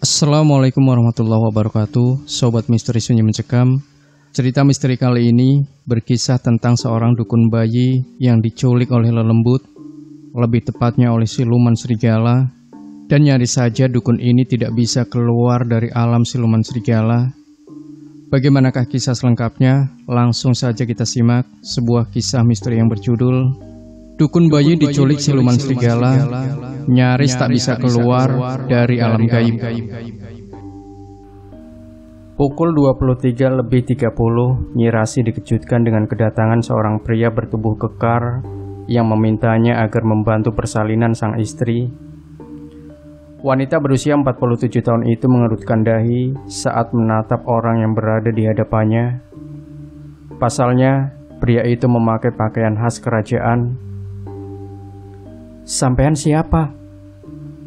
Assalamualaikum warahmatullahi wabarakatuh. Sobat Misteri Sunyi Mencekam. Cerita misteri kali ini berkisah tentang seorang dukun bayi yang diculik oleh lelembut, lebih tepatnya oleh siluman serigala. Dan nyaris saja dukun ini tidak bisa keluar dari alam siluman serigala. Bagaimanakah kisah selengkapnya? Langsung saja kita simak sebuah kisah misteri yang berjudul Dukun bayi diculik siluman serigala, nyaris tak bisa keluar dari alam gaib. Pukul 23:30, Nyi Rasi dikejutkan dengan kedatangan seorang pria bertubuh kekar yang memintanya agar membantu persalinan sang istri. Wanita berusia 47 tahun itu mengerutkan dahi saat menatap orang yang berada di hadapannya. Pasalnya, pria itu memakai pakaian khas kerajaan. "Sampean siapa?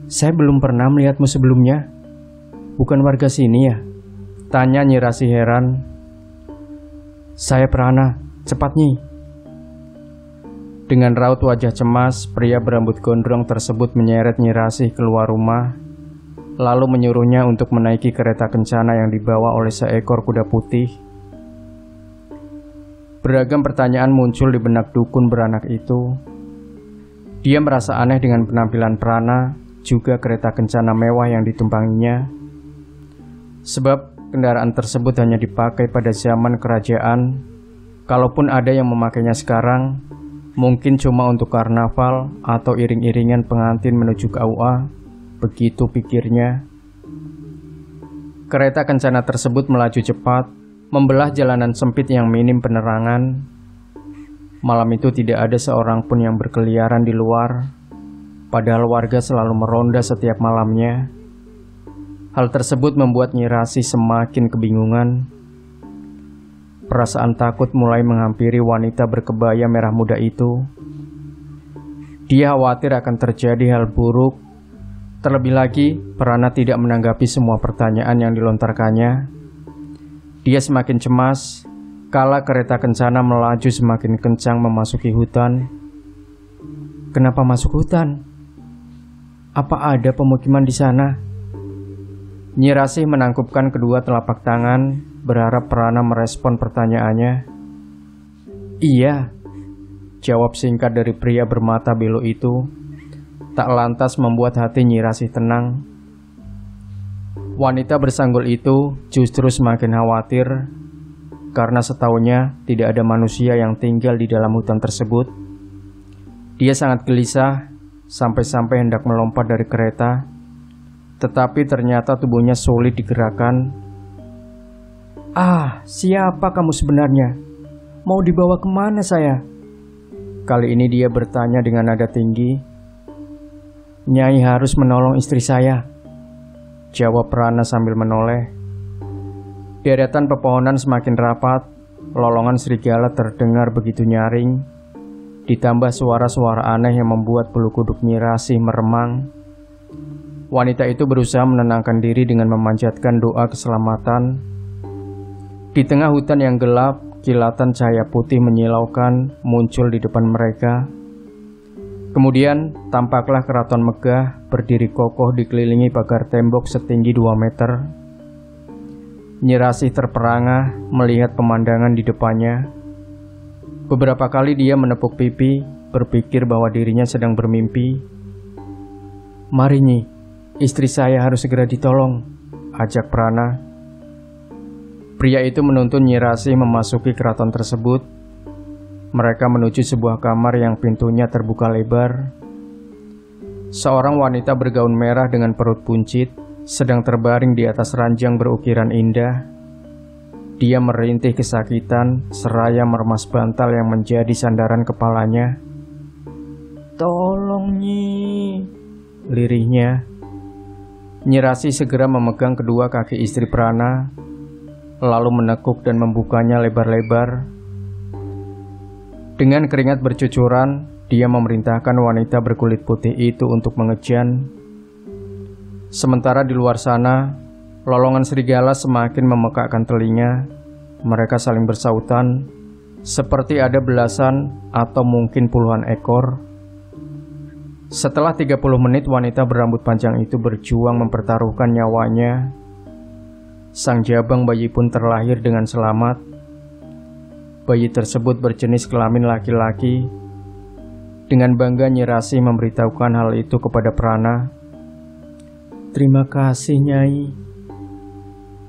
Saya belum pernah melihatmu sebelumnya. Bukan warga sini ya?" tanya Nyi Rasi heran. "Saya Prana, cepat Nyi." Dengan raut wajah cemas, pria berambut gondrong tersebut menyeret Nyi Rasi keluar rumah, lalu menyuruhnya untuk menaiki kereta kencana yang dibawa oleh seekor kuda putih. Beragam pertanyaan muncul di benak dukun beranak itu. Dia merasa aneh dengan penampilan Prana, juga kereta kencana mewah yang ditumpanginya. Sebab kendaraan tersebut hanya dipakai pada zaman kerajaan. Kalaupun ada yang memakainya sekarang, mungkin cuma untuk karnaval atau iring-iringan pengantin menuju KUA, begitu pikirnya. Kereta kencana tersebut melaju cepat, membelah jalanan sempit yang minim penerangan. Malam itu tidak ada seorang pun yang berkeliaran di luar, padahal warga selalu meronda setiap malamnya. Hal tersebut membuat Nyi Rasi semakin kebingungan. Perasaan takut mulai menghampiri wanita berkebaya merah muda itu. Dia khawatir akan terjadi hal buruk. Terlebih lagi, Prana tidak menanggapi semua pertanyaan yang dilontarkannya. Dia semakin cemas kala kereta kencana melaju semakin kencang memasuki hutan. Kenapa masuk hutan? Apa ada pemukiman di sana? Nyi Rasi menangkupkan kedua telapak tangan, berharap Prana merespon pertanyaannya. "Iya," jawab singkat dari pria bermata belo itu, tak lantas membuat hati Nyi Rasi tenang. Wanita bersanggul itu justru semakin khawatir, karena setahunya tidak ada manusia yang tinggal di dalam hutan tersebut. Dia sangat gelisah, sampai-sampai hendak melompat dari kereta, tetapi ternyata tubuhnya sulit digerakkan. "Ah, siapa kamu sebenarnya? Mau dibawa kemana saya?" Kali ini dia bertanya dengan nada tinggi. "Nyai harus menolong istri saya," jawab Prana sambil menoleh. Deretan pepohonan semakin rapat, lolongan serigala terdengar begitu nyaring, ditambah suara-suara aneh yang membuat bulu kuduk Nyi Rasi meremang. Wanita itu berusaha menenangkan diri dengan memanjatkan doa keselamatan. Di tengah hutan yang gelap, kilatan cahaya putih menyilaukan muncul di depan mereka. Kemudian tampaklah keraton megah berdiri kokoh dikelilingi pagar tembok setinggi 2 meter. Nyi Rasi terperangah melihat pemandangan di depannya. Beberapa kali dia menepuk pipi, berpikir bahwa dirinya sedang bermimpi. "Mari Nyi, istri saya harus segera ditolong," ajak Prana. Pria itu menuntun Nyi Rasi memasuki keraton tersebut. Mereka menuju sebuah kamar yang pintunya terbuka lebar. Seorang wanita bergaun merah dengan perut buncit sedang terbaring di atas ranjang berukiran indah. Dia merintih kesakitan seraya meremas bantal yang menjadi sandaran kepalanya. "Tolong Nyi," lirihnya. Nyi Rasi segera memegang kedua kaki istri Prana, lalu menekuk dan membukanya lebar-lebar. Dengan keringat bercucuran, dia memerintahkan wanita berkulit putih itu untuk mengejan. Sementara di luar sana, lolongan serigala semakin memekakkan telinga. Mereka saling bersautan, seperti ada belasan atau mungkin puluhan ekor. Setelah 30 menit wanita berambut panjang itu berjuang mempertaruhkan nyawanya, sang jabang bayi pun terlahir dengan selamat. Bayi tersebut berjenis kelamin laki-laki. Dengan bangga Nyi Rasi memberitahukan hal itu kepada Prana. "Terima kasih, Nyai,"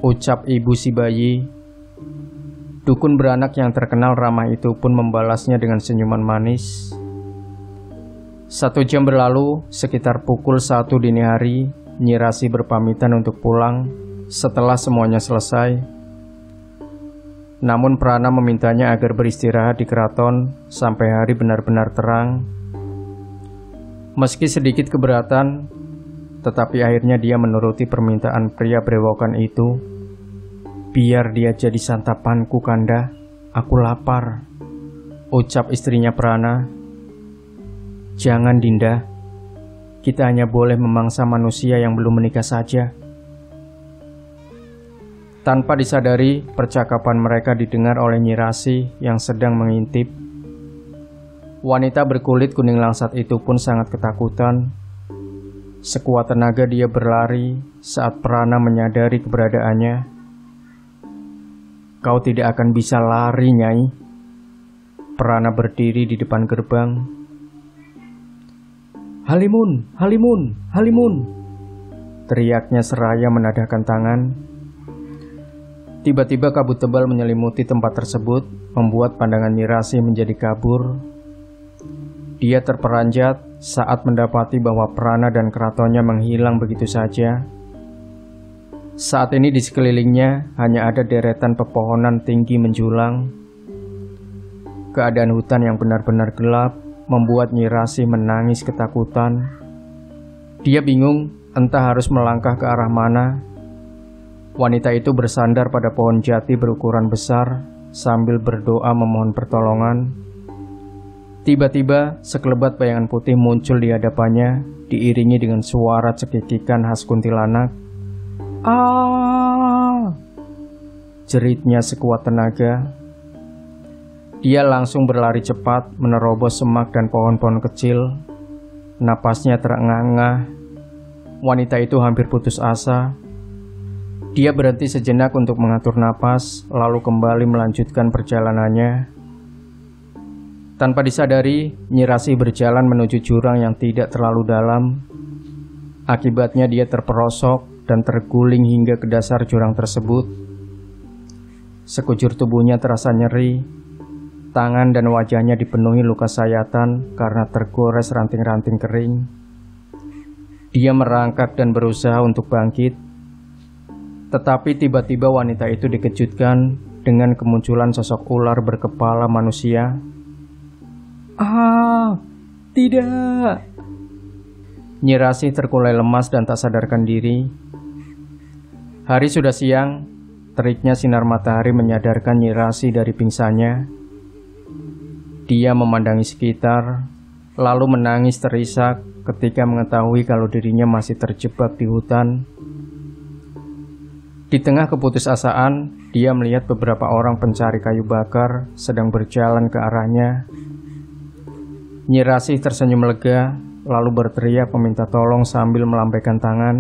ucap ibu si bayi. Dukun beranak yang terkenal ramah itu pun membalasnya dengan senyuman manis. 1 jam berlalu, sekitar pukul 1 dini hari, Nyi Rasi berpamitan untuk pulang setelah semuanya selesai. Namun Prana memintanya agar beristirahat di keraton sampai hari benar-benar terang. Meski sedikit keberatan, tetapi akhirnya dia menuruti permintaan pria brewokan itu. "Biar dia jadi santapanku, Kanda. Aku lapar," ucap istrinya Prana. "Jangan, Dinda. Kita hanya boleh memangsa manusia yang belum menikah saja." Tanpa disadari, percakapan mereka didengar oleh Nyi Rasi yang sedang mengintip. Wanita berkulit kuning langsat itu pun sangat ketakutan. Sekuat tenaga dia berlari saat Prana menyadari keberadaannya. "Kau tidak akan bisa lari, Nyai." Prana berdiri di depan gerbang. "Halimun, Halimun, Halimun!" teriaknya seraya menadahkan tangan. Tiba-tiba kabut tebal menyelimuti tempat tersebut, membuat pandangan Nyi Rasi menjadi kabur. Dia terperanjat saat mendapati bahwa Prana dan keratonnya menghilang begitu saja. Saat ini di sekelilingnya hanya ada deretan pepohonan tinggi menjulang. Keadaan hutan yang benar-benar gelap membuat Nyi Rasi menangis ketakutan. Dia bingung entah harus melangkah ke arah mana. Wanita itu bersandar pada pohon jati berukuran besar sambil berdoa memohon pertolongan. Tiba-tiba sekelebat bayangan putih muncul di hadapannya, diiringi dengan suara cekikikan khas kuntilanak. "Ah!" jeritnya sekuat tenaga. Dia langsung berlari cepat menerobos semak dan pohon-pohon kecil. Napasnya terengah-engah. Wanita itu hampir putus asa. Dia berhenti sejenak untuk mengatur napas, lalu kembali melanjutkan perjalanannya. Tanpa disadari, Nyi Rasi berjalan menuju jurang yang tidak terlalu dalam. Akibatnya dia terperosok dan terguling hingga ke dasar jurang tersebut. Sekujur tubuhnya terasa nyeri. Tangan dan wajahnya dipenuhi luka sayatan karena tergores ranting-ranting kering. Dia merangkak dan berusaha untuk bangkit. Tetapi tiba-tiba wanita itu dikejutkan dengan kemunculan sosok ular berkepala manusia. "Ah, tidak!" Nyi Rasi terkulai lemas dan tak sadarkan diri. Hari sudah siang, teriknya sinar matahari menyadarkan Nyi Rasi dari pingsannya. Dia memandangi sekitar, lalu menangis terisak ketika mengetahui kalau dirinya masih terjebak di hutan. Di tengah keputusasaan, dia melihat beberapa orang pencari kayu bakar sedang berjalan ke arahnya. Nyi Rasi tersenyum lega, lalu berteriak meminta tolong sambil melambaikan tangan.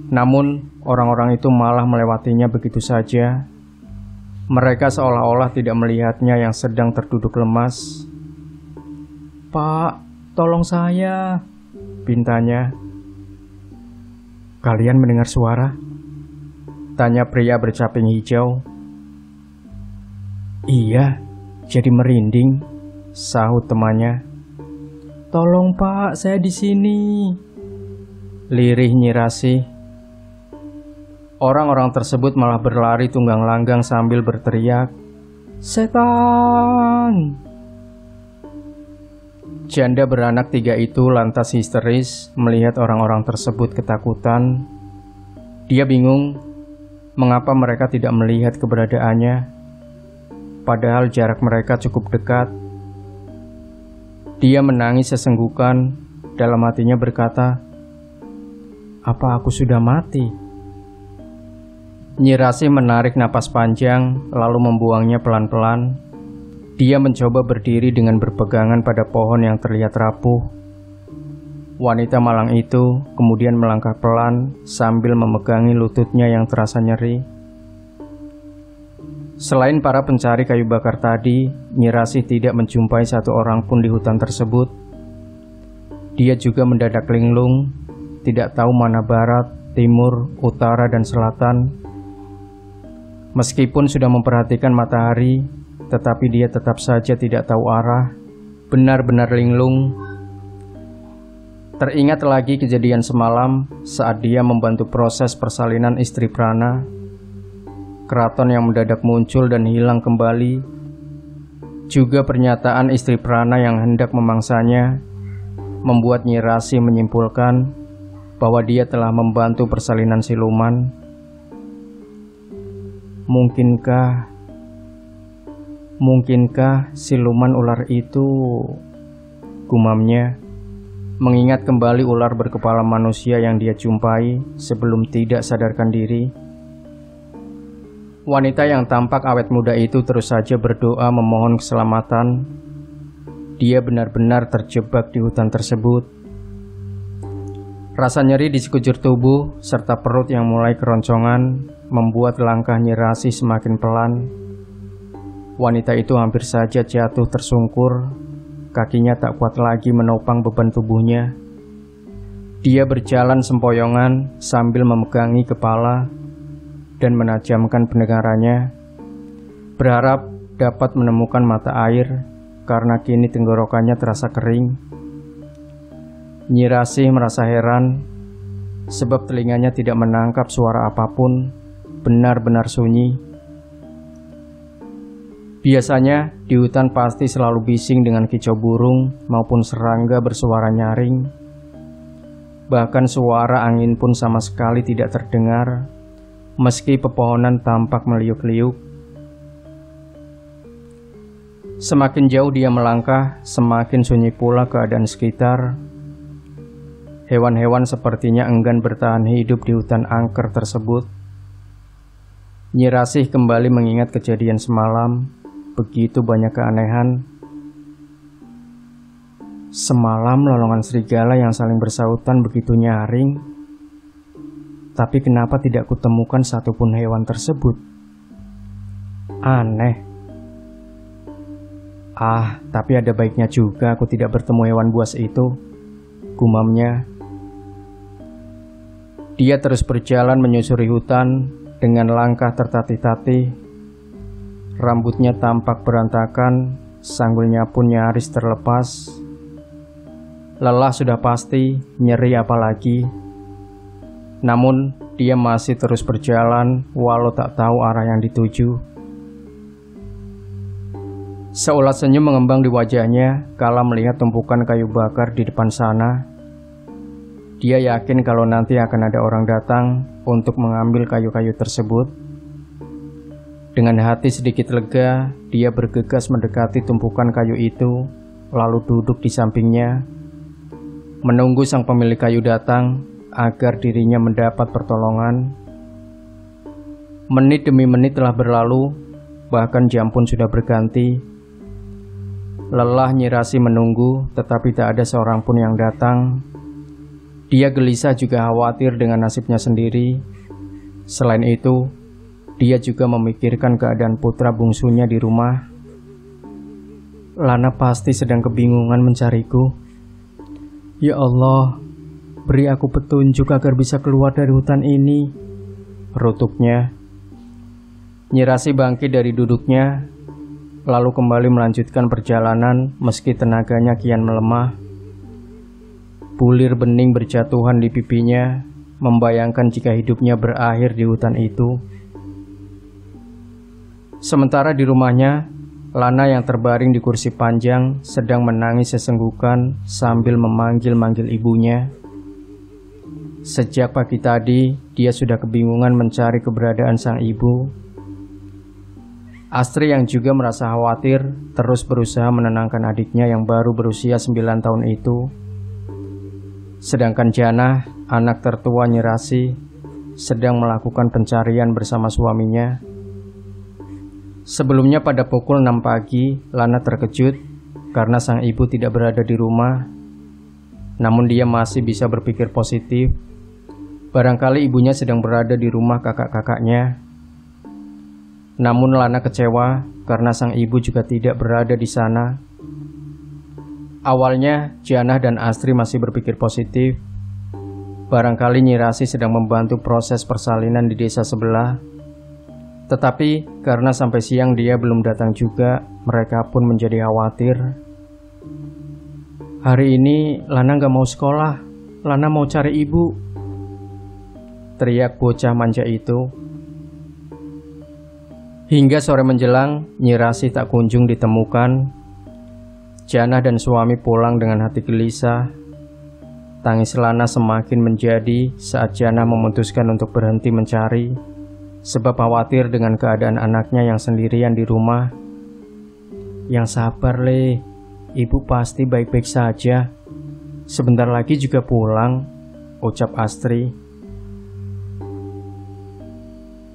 Namun, orang-orang itu malah melewatinya begitu saja. Mereka seolah-olah tidak melihatnya yang sedang terduduk lemas. "Pak, tolong saya," pintanya. "Kalian mendengar suara?" tanya pria bercaping hijau. "Iya, jadi merinding," sahut temannya. "Tolong Pak, saya di sini," lirih Nyi Rasi. Orang-orang tersebut malah berlari tunggang langgang sambil berteriak, "Setan!" Janda beranak 3 itu lantas histeris melihat orang-orang tersebut ketakutan. Dia bingung mengapa mereka tidak melihat keberadaannya, padahal jarak mereka cukup dekat. Dia menangis sesenggukan, dalam hatinya berkata, "Apa aku sudah mati?" Nyi Rasi menarik napas panjang, lalu membuangnya pelan-pelan. Dia mencoba berdiri dengan berpegangan pada pohon yang terlihat rapuh. Wanita malang itu kemudian melangkah pelan sambil memegangi lututnya yang terasa nyeri. Selain para pencari kayu bakar tadi, Nyi Rasih tidak menjumpai satu orang pun di hutan tersebut. Dia juga mendadak linglung, tidak tahu mana barat, timur, utara, dan selatan. Meskipun sudah memperhatikan matahari, tetapi dia tetap saja tidak tahu arah, benar-benar linglung. Teringat lagi kejadian semalam saat dia membantu proses persalinan istri Prana. Keraton yang mendadak muncul dan hilang kembali. Juga pernyataan istri Prana yang hendak memangsanya membuat Nyi Rasih menyimpulkan bahwa dia telah membantu persalinan siluman. Mungkinkah siluman ular itu, gumamnya, mengingat kembali ular berkepala manusia yang dia jumpai sebelum tidak sadarkan diri. Wanita yang tampak awet muda itu terus saja berdoa memohon keselamatan. Dia benar-benar terjebak di hutan tersebut. Rasa nyeri di sekujur tubuh serta perut yang mulai keroncongan membuat langkah Nyi Rasih semakin pelan. Wanita itu hampir saja jatuh tersungkur. Kakinya tak kuat lagi menopang beban tubuhnya. Dia berjalan sempoyongan sambil memegangi kepala dan menajamkan pendengarannya, berharap dapat menemukan mata air karena kini tenggorokannya terasa kering. Nyi Rasih merasa heran sebab telinganya tidak menangkap suara apapun, benar-benar sunyi. Biasanya di hutan pasti selalu bising dengan kicau burung maupun serangga bersuara nyaring. Bahkan suara angin pun sama sekali tidak terdengar, meski pepohonan tampak meliuk-liuk. Semakin jauh dia melangkah, semakin sunyi pula keadaan sekitar. Hewan-hewan sepertinya enggan bertahan hidup di hutan angker tersebut. Nyi Rasih kembali mengingat kejadian semalam. Begitu banyak keanehan. Semalam lolongan serigala yang saling bersautan begitu nyaring. Tapi kenapa tidak kutemukan satupun hewan tersebut? Aneh. Tapi ada baiknya juga aku tidak bertemu hewan buas itu, gumamnya. Dia terus berjalan menyusuri hutan dengan langkah tertatih-tatih. Rambutnya tampak berantakan, sanggulnya pun nyaris terlepas. Lelah sudah pasti, nyeri apalagi. Namun, dia masih terus berjalan walau tak tahu arah yang dituju. Seulas senyum mengembang di wajahnya kala melihat tumpukan kayu bakar di depan sana. Dia yakin kalau nanti akan ada orang datang untuk mengambil kayu-kayu tersebut. Dengan hati sedikit lega, dia bergegas mendekati tumpukan kayu itu, lalu duduk di sampingnya, menunggu sang pemilik kayu datang agar dirinya mendapat pertolongan. Menit demi menit telah berlalu, bahkan jam pun sudah berganti. Lelah Nyi Rasih menunggu, tetapi tak ada seorang pun yang datang. Dia gelisah juga khawatir dengan nasibnya sendiri. Selain itu, dia juga memikirkan keadaan putra bungsunya di rumah. Lana pasti sedang kebingungan mencariku. Ya Allah, beri aku petunjuk agar bisa keluar dari hutan ini, rutuknya. Nyi Rasih bangkit dari duduknya, lalu kembali melanjutkan perjalanan meski tenaganya kian melemah. Bulir bening berjatuhan di pipinya, membayangkan jika hidupnya berakhir di hutan itu. Sementara di rumahnya, Lana yang terbaring di kursi panjang sedang menangis sesenggukan sambil memanggil-manggil ibunya. Sejak pagi tadi, dia sudah kebingungan mencari keberadaan sang ibu. Astri yang juga merasa khawatir terus berusaha menenangkan adiknya yang baru berusia 9 tahun itu. Sedangkan Janah, anak tertua Nyi Rasih, sedang melakukan pencarian bersama suaminya. Sebelumnya pada pukul 6 pagi, Lana terkejut karena sang ibu tidak berada di rumah. Namun dia masih bisa berpikir positif. Barangkali ibunya sedang berada di rumah kakak-kakaknya. Namun Lana kecewa karena sang ibu juga tidak berada di sana. Awalnya Janah dan Astri masih berpikir positif. Barangkali Nyi Rasi sedang membantu proses persalinan di desa sebelah. Tetapi karena sampai siang dia belum datang juga, mereka pun menjadi khawatir. Hari ini Lana gak mau sekolah. Lana mau cari ibu, teriak bocah manja itu. Hingga sore menjelang, Nyi Rasi tak kunjung ditemukan. Janah dan suami pulang dengan hati gelisah. Tangis Lana semakin menjadi saat Janah memutuskan untuk berhenti mencari, sebab khawatir dengan keadaan anaknya yang sendirian di rumah. Yang sabar, Le. Ibu pasti baik-baik saja. Sebentar lagi juga pulang, ucap Astri.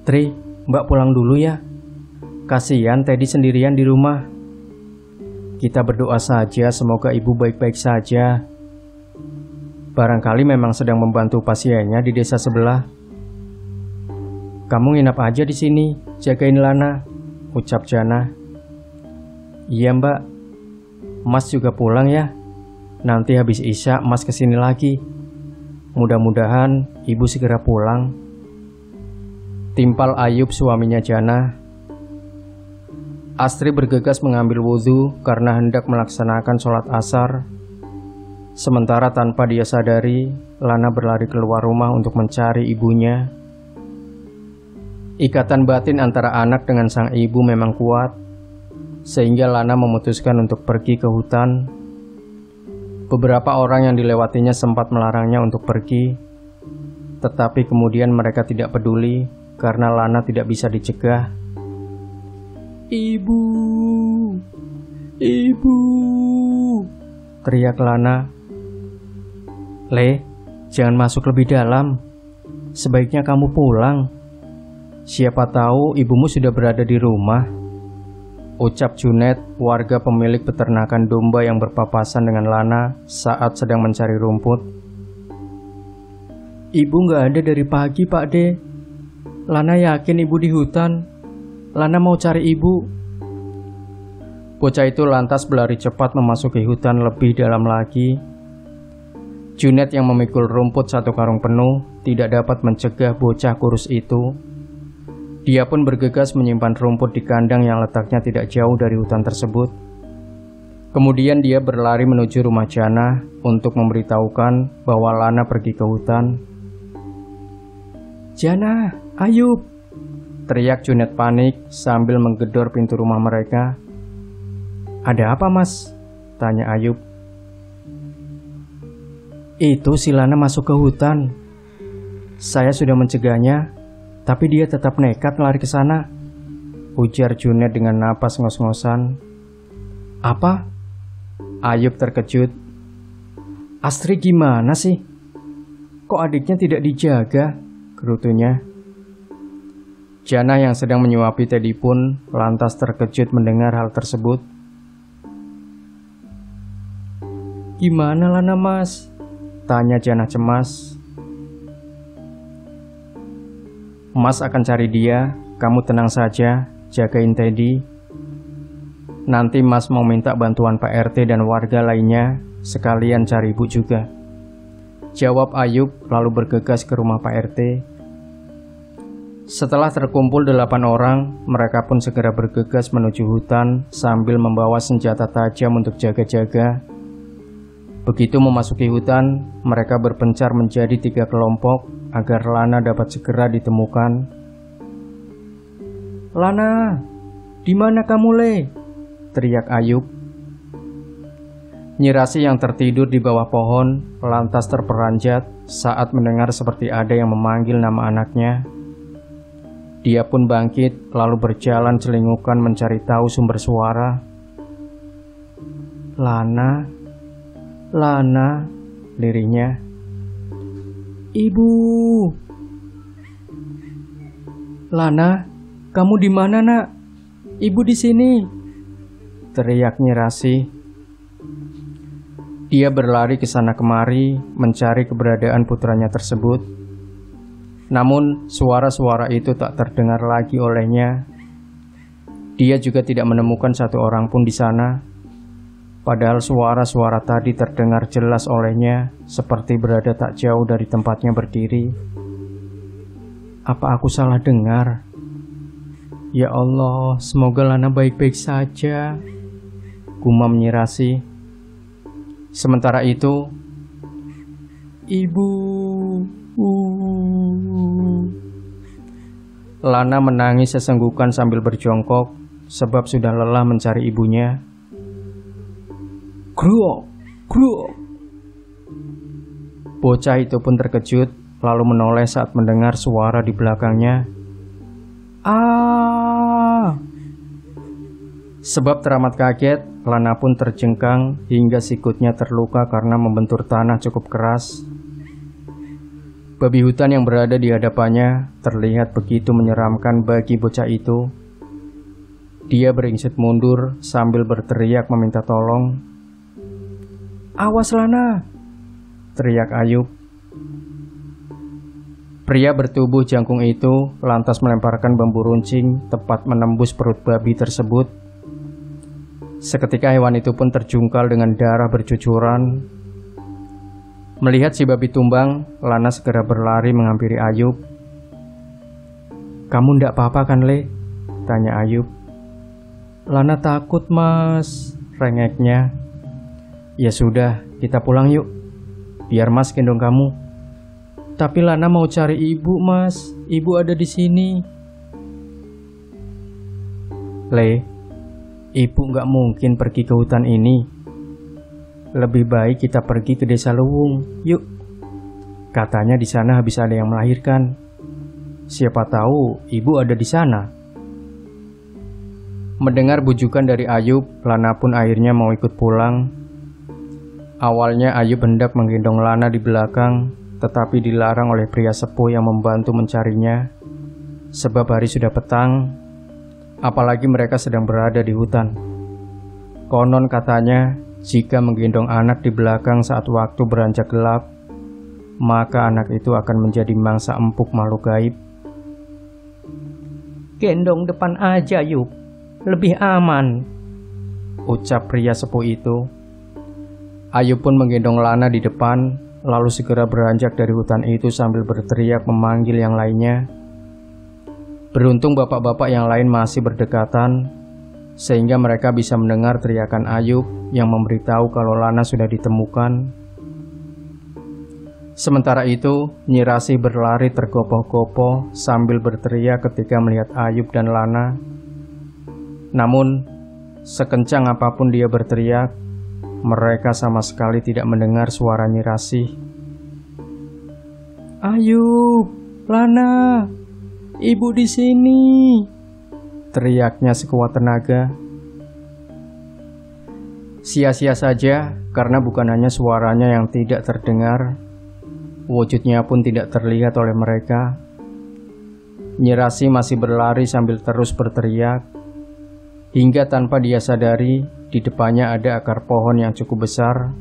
Tri, Mbak pulang dulu ya. Kasihan Teddy sendirian di rumah. Kita berdoa saja semoga ibu baik-baik saja. Barangkali memang sedang membantu pasiennya di desa sebelah. Kamu nginap aja di sini, jagain Lana, ucap Janah. Iya Mbak, Mas juga pulang ya. Nanti habis Isya Mas kesini lagi. Mudah-mudahan ibu segera pulang, timpal Ayub suaminya Janah. Astri bergegas mengambil wudhu karena hendak melaksanakan sholat asar. Sementara tanpa dia sadari, Lana berlari keluar rumah untuk mencari ibunya. Ikatan batin antara anak dengan sang ibu memang kuat, sehingga Lana memutuskan untuk pergi ke hutan. Beberapa orang yang dilewatinya sempat melarangnya untuk pergi, tetapi kemudian mereka tidak peduli karena Lana tidak bisa dicegah. Ibu, ibu, teriak Lana. Le, jangan masuk lebih dalam. Sebaiknya kamu pulang. Siapa tahu ibumu sudah berada di rumah, ucap Junet, warga pemilik peternakan domba yang berpapasan dengan Lana saat sedang mencari rumput. Ibu nggak ada dari pagi, Pak De. Lana yakin ibu di hutan. Lana mau cari ibu. Bocah itu lantas berlari cepat memasuki hutan lebih dalam lagi. Junet yang memikul rumput satu karung penuh tidak dapat mencegah bocah kurus itu. Dia pun bergegas menyimpan rumput di kandang yang letaknya tidak jauh dari hutan tersebut. Kemudian dia berlari menuju rumah Janah untuk memberitahukan bahwa Lana pergi ke hutan. Janah, Ayub, teriak Junet panik sambil menggedor pintu rumah mereka. Ada apa Mas? Tanya Ayub. Itu si Lana masuk ke hutan. Saya sudah mencegahnya, tapi dia tetap nekat lari ke sana, ujar Junet dengan napas ngos-ngosan. Apa? Ayub terkejut. Astri gimana sih? Kok adiknya tidak dijaga? Gerutunya. Janah yang sedang menyuapi Teddy pun lantas terkejut mendengar hal tersebut. Gimana Lana Mas? Tanya Janah cemas. Mas akan cari dia, kamu tenang saja, jagain Teddy. Nanti Mas mau minta bantuan Pak RT dan warga lainnya, sekalian cari ibu juga, jawab Ayub lalu bergegas ke rumah Pak RT. Setelah terkumpul 8 orang, mereka pun segera bergegas menuju hutan sambil membawa senjata tajam untuk jaga-jaga. Begitu memasuki hutan, mereka berpencar menjadi 3 kelompok agar Lana dapat segera ditemukan. Lana, di mana kamu, Le? Teriak Ayub. Nyi Rasi yang tertidur di bawah pohon lantas terperanjat saat mendengar seperti ada yang memanggil nama anaknya. Dia pun bangkit lalu berjalan celingukan mencari tahu sumber suara. Lana, Lana, lirihnya. Ibu. Lana, kamu di mana, Nak? Ibu di sini, teriak Nyi Rasi. Dia berlari ke sana kemari mencari keberadaan putranya tersebut. Namun suara-suara itu tak terdengar lagi olehnya. Dia juga tidak menemukan satu orang pun di sana. Padahal suara-suara tadi terdengar jelas olehnya, seperti berada tak jauh dari tempatnya berdiri. Apa aku salah dengar? Ya Allah, semoga Lana baik-baik saja, gumam Nyirasi. Sementara itu, Ibu. Lana menangis sesenggukan sambil berjongkok, sebab sudah lelah mencari ibunya. Gruok, gruok. Bocah itu pun terkejut, lalu menoleh saat mendengar suara di belakangnya. Ah! Sebab teramat kaget, Lana pun terjengkang hingga sikutnya terluka karena membentur tanah cukup keras. Babi hutan yang berada di hadapannya terlihat begitu menyeramkan bagi bocah itu. Dia beringsut mundur sambil berteriak meminta tolong. Awas Lana! Teriak Ayub. Pria bertubuh jangkung itu lantas melemparkan bambu runcing tepat menembus perut babi tersebut. Seketika hewan itu pun terjungkal dengan darah bercucuran. Melihat si babi tumbang, Lana segera berlari menghampiri Ayub. Kamu ndak apa-apa kan, Le? Tanya Ayub. Lana takut, Mas, rengeknya. Ya sudah, kita pulang yuk. Biar Mas gendong kamu. Tapi Lana mau cari ibu, Mas. Ibu ada di sini. Le, ibu nggak mungkin pergi ke hutan ini. Lebih baik kita pergi ke desa Luwung, yuk. Katanya di sana habis ada yang melahirkan. Siapa tahu ibu ada di sana. Mendengar bujukan dari Ayub, Lana pun akhirnya mau ikut pulang. Awalnya Ayub hendak menggendong Lana di belakang, tetapi dilarang oleh pria sepuh yang membantu mencarinya. Sebab hari sudah petang, apalagi mereka sedang berada di hutan. Konon katanya, jika menggendong anak di belakang saat waktu beranjak gelap, maka anak itu akan menjadi mangsa empuk makhluk gaib. Gendong depan aja, Yub. Lebih aman, ucap pria sepuh itu. Ayub pun menggendong Lana di depan, lalu segera beranjak dari hutan itu sambil berteriak memanggil yang lainnya. Beruntung bapak-bapak yang lain masih berdekatan, sehingga mereka bisa mendengar teriakan Ayub yang memberitahu kalau Lana sudah ditemukan. Sementara itu, Nyirasi berlari tergopoh-gopoh sambil berteriak ketika melihat Ayub dan Lana. Namun, sekencang apapun dia berteriak, mereka sama sekali tidak mendengar suara Nyirasi. Ayub, Lana, ibu di sini, teriaknya sekuat tenaga. Sia-sia saja karena bukan hanya suaranya yang tidak terdengar, wujudnya pun tidak terlihat oleh mereka. Nyirasi masih berlari sambil terus berteriak, hingga tanpa dia sadari, di depannya ada akar pohon yang cukup besar.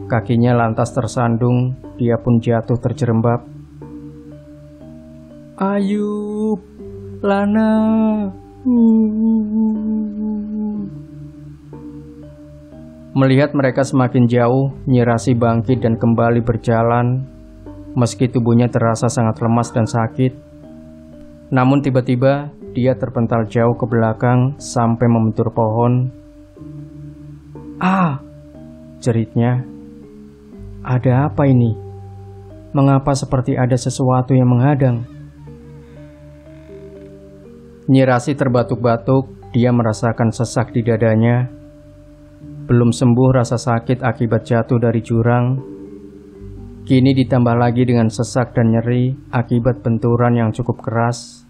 Kakinya lantas tersandung, dia pun jatuh terjerembab. Ayub, Lana. Melihat mereka semakin jauh, Nyirasi bangkit dan kembali berjalan, meski tubuhnya terasa sangat lemas dan sakit. Namun tiba-tiba, dia terpental jauh ke belakang sampai membentur pohon. Ah! Jeritnya. Ada apa ini? Mengapa seperti ada sesuatu yang menghadang? Nyirasi terbatuk-batuk, dia merasakan sesak di dadanya. Belum sembuh rasa sakit akibat jatuh dari jurang. Kini ditambah lagi dengan sesak dan nyeri akibat benturan yang cukup keras.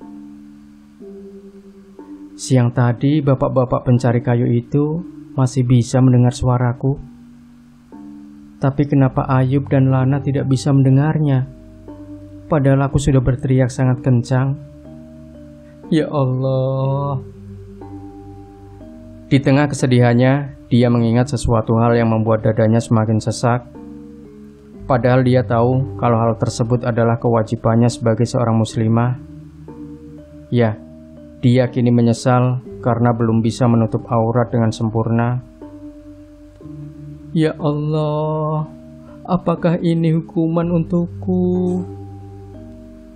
Siang tadi bapak-bapak pencari kayu itu masih bisa mendengar suaraku. Tapi kenapa Ayub dan Lana tidak bisa mendengarnya? Padahal aku sudah berteriak sangat kencang. Ya Allah. Di tengah kesedihannya, dia mengingat sesuatu hal yang membuat dadanya semakin sesak. Padahal dia tahu kalau hal tersebut adalah kewajibannya sebagai seorang muslimah. Ya, dia kini menyesal karena belum bisa menutup aurat dengan sempurna. Ya Allah, apakah ini hukuman untukku?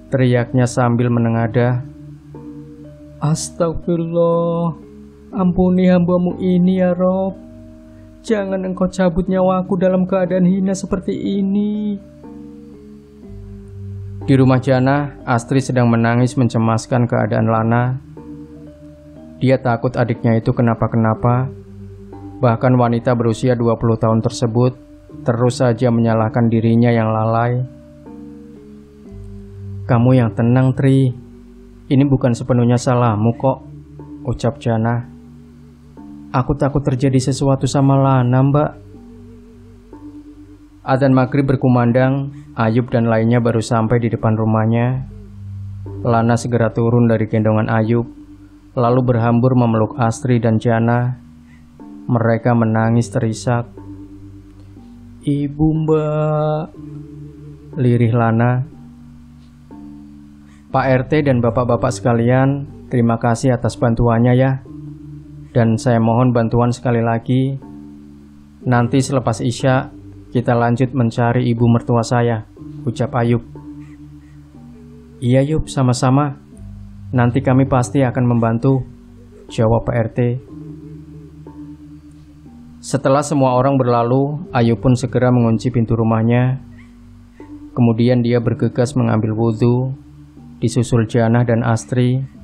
Teriaknya sambil menengadah. Astagfirullah, ampuni hambamu ini ya Rob. Jangan engkau cabut nyawaku dalam keadaan hina seperti ini. Di rumah Jannah, Astri sedang menangis mencemaskan keadaan Lana. Dia takut adiknya itu kenapa-kenapa. Bahkan wanita berusia 20 tahun tersebut terus saja menyalahkan dirinya yang lalai. Kamu yang tenang, Tri. Ini bukan sepenuhnya salahmu kok, ucap Jannah. Aku takut terjadi sesuatu sama Lana, Mbak. Adzan maghrib berkumandang, Ayub dan lainnya baru sampai di depan rumahnya. Lana segera turun dari gendongan Ayub, lalu berhambur memeluk Astri dan Jannah. Mereka menangis terisak. Ibu, Mbak, lirih Lana. Pak RT dan bapak-bapak sekalian, terima kasih atas bantuannya ya. Dan saya mohon bantuan sekali lagi. Nanti selepas Isya, kita lanjut mencari ibu mertua saya, ucap Ayub. Iya Yub, sama-sama. Nanti kami pasti akan membantu, jawab Pak RT. Setelah semua orang berlalu, Ayub pun segera mengunci pintu rumahnya. Kemudian dia bergegas mengambil wudhu, disusul Jannah dan Astri.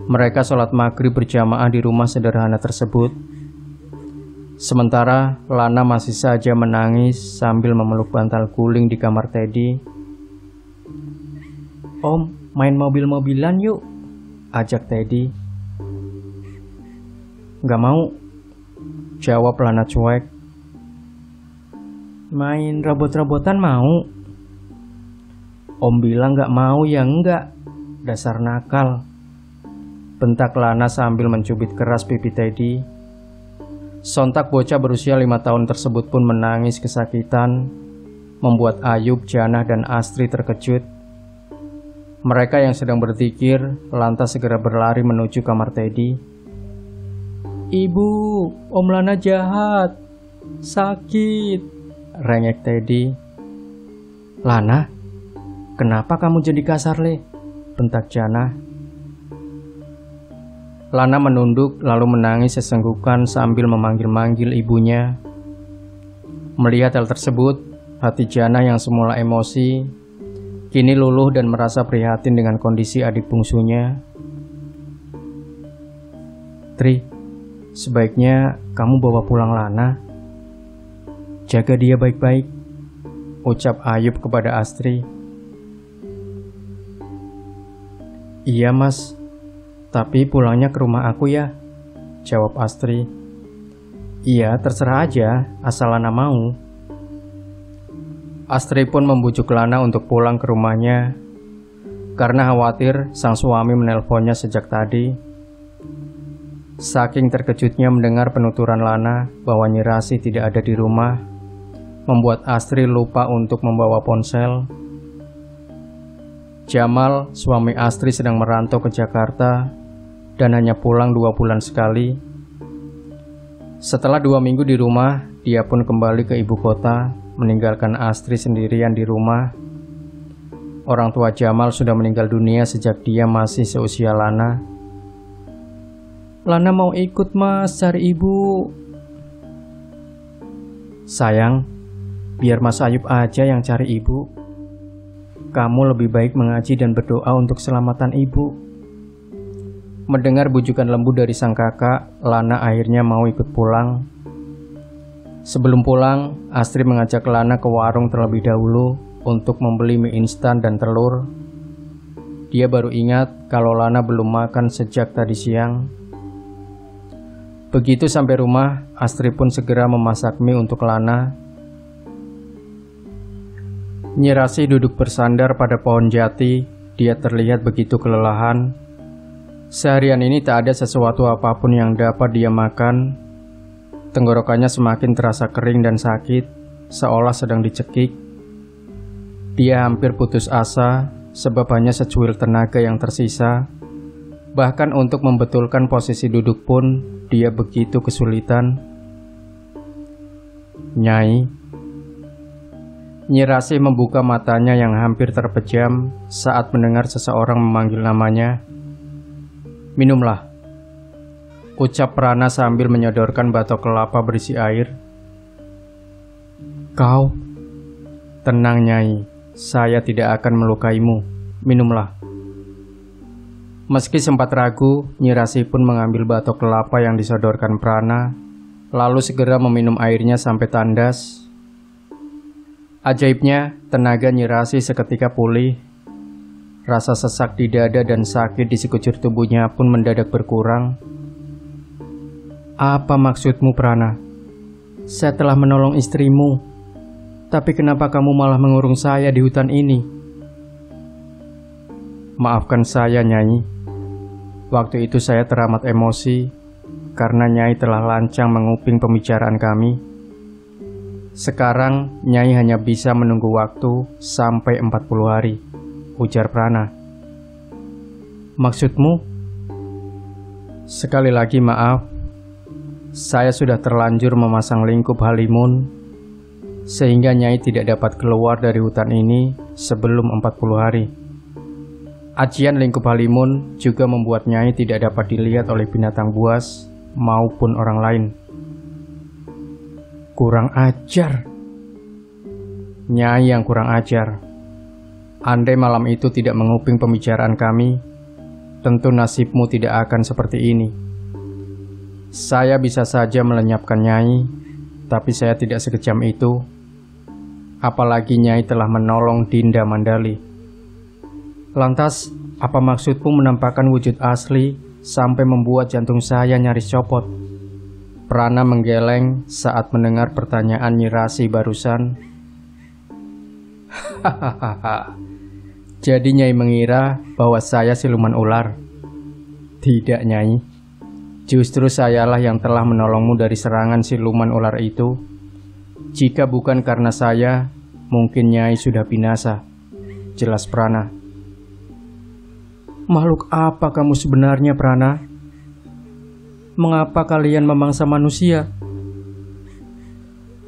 Mereka sholat maghrib berjamaah di rumah sederhana tersebut. Sementara Lana masih saja menangis sambil memeluk bantal guling di kamar Teddy. Om, main mobil-mobilan yuk, ajak Teddy. Gak mau, jawab Lana cuek. Main robot-robotan mau? Om bilang gak mau ya enggak, dasar nakal, bentak Lana sambil mencubit keras pipi Teddy. Sontak bocah berusia 5 tahun tersebut pun menangis kesakitan, membuat Ayub, Jannah dan Astri terkejut. Mereka yang sedang berzikir lantas segera berlari menuju kamar Teddy. Ibu, Om Lana jahat, sakit, rengek Teddy. Lana, kenapa kamu jadi kasar, Le? Bentak Jannah. Lana menunduk lalu menangis sesenggukan sambil memanggil-manggil ibunya. Melihat hal tersebut, hati Jannah yang semula emosi kini luluh dan merasa prihatin dengan kondisi adik bungsunya. Tri, sebaiknya kamu bawa pulang Lana. Jaga dia baik-baik, ucap Ayub kepada Astri. Iya mas, tapi pulangnya ke rumah aku ya, jawab Astri. Iya, terserah aja, asal Lana mau. Astri pun membujuk Lana untuk pulang ke rumahnya, karena khawatir sang suami menelponnya sejak tadi. Saking terkejutnya mendengar penuturan Lana bahwa Nyi Rasi tidak ada di rumah, membuat Astri lupa untuk membawa ponsel. Jamal, suami Astri, sedang merantau ke Jakarta dan hanya pulang 2 bulan sekali. Setelah 2 minggu di rumah, dia pun kembali ke ibu kota, meninggalkan Astri sendirian di rumah. Orang tua Jamal sudah meninggal dunia sejak dia masih seusia Lana. Lana mau ikut mas cari ibu. Sayang, biar Mas Ayub aja yang cari ibu. Kamu lebih baik mengaji dan berdoa untuk keselamatan ibu. Mendengar bujukan lembut dari sang kakak, Lana akhirnya mau ikut pulang. Sebelum pulang, Astri mengajak Lana ke warung terlebih dahulu untuk membeli mie instan dan telur. Dia baru ingat kalau Lana belum makan sejak tadi siang. Begitu sampai rumah, Astri pun segera memasak mie untuk Lana. Nyi Rasi duduk bersandar pada pohon jati. Dia terlihat begitu kelelahan. Seharian ini tak ada sesuatu apapun yang dapat dia makan. Tenggorokannya semakin terasa kering dan sakit, seolah sedang dicekik. Dia hampir putus asa, sebab hanya secuil tenaga yang tersisa. Bahkan untuk membetulkan posisi duduk pun, dia begitu kesulitan. Nyai. Nyi Rasi membuka matanya yang hampir terpejam saat mendengar seseorang memanggil namanya. Minumlah, ucap Prana sambil menyodorkan batok kelapa berisi air. Kau, tenang Nyai, saya tidak akan melukaimu. Minumlah. Meski sempat ragu, Nyi Rasi pun mengambil batok kelapa yang disodorkan Prana, lalu segera meminum airnya sampai tandas. Ajaibnya, tenaga Nyi Rasi seketika pulih. Rasa sesak di dada dan sakit di sekujur tubuhnya pun mendadak berkurang. Apa maksudmu, Prana? Saya telah menolong istrimu, tapi kenapa kamu malah mengurung saya di hutan ini? Maafkan saya, Nyai. Waktu itu saya teramat emosi karena Nyai telah lancang menguping pembicaraan kami. Sekarang Nyai hanya bisa menunggu waktu sampai 40 hari. Ujar Prana. Maksudmu? Sekali lagi maaf, saya sudah terlanjur memasang lingkup halimun sehingga Nyai tidak dapat keluar dari hutan ini sebelum 40 hari. Ajian lingkup halimun juga membuat Nyai tidak dapat dilihat oleh binatang buas maupun orang lain. Kurang ajar. Nyai yang kurang ajar. Andai malam itu tidak menguping pembicaraan kami, tentu nasibmu tidak akan seperti ini. Saya bisa saja melenyapkan Nyai, tapi saya tidak sekejam itu. Apalagi Nyai telah menolong Dinda Mandali. Lantas, apa maksudmu menampakkan wujud asli sampai membuat jantung saya nyaris copot? Prana menggeleng saat mendengar pertanyaan Nyi Rasi barusan. Hahaha. Jadi Nyai mengira bahwa saya siluman ular? Tidak, Nyai. Justru sayalah yang telah menolongmu dari serangan siluman ular itu. Jika bukan karena saya, mungkin Nyai sudah binasa. Jelas Prana. Makhluk apa kamu sebenarnya, Prana? Mengapa kalian memangsa manusia?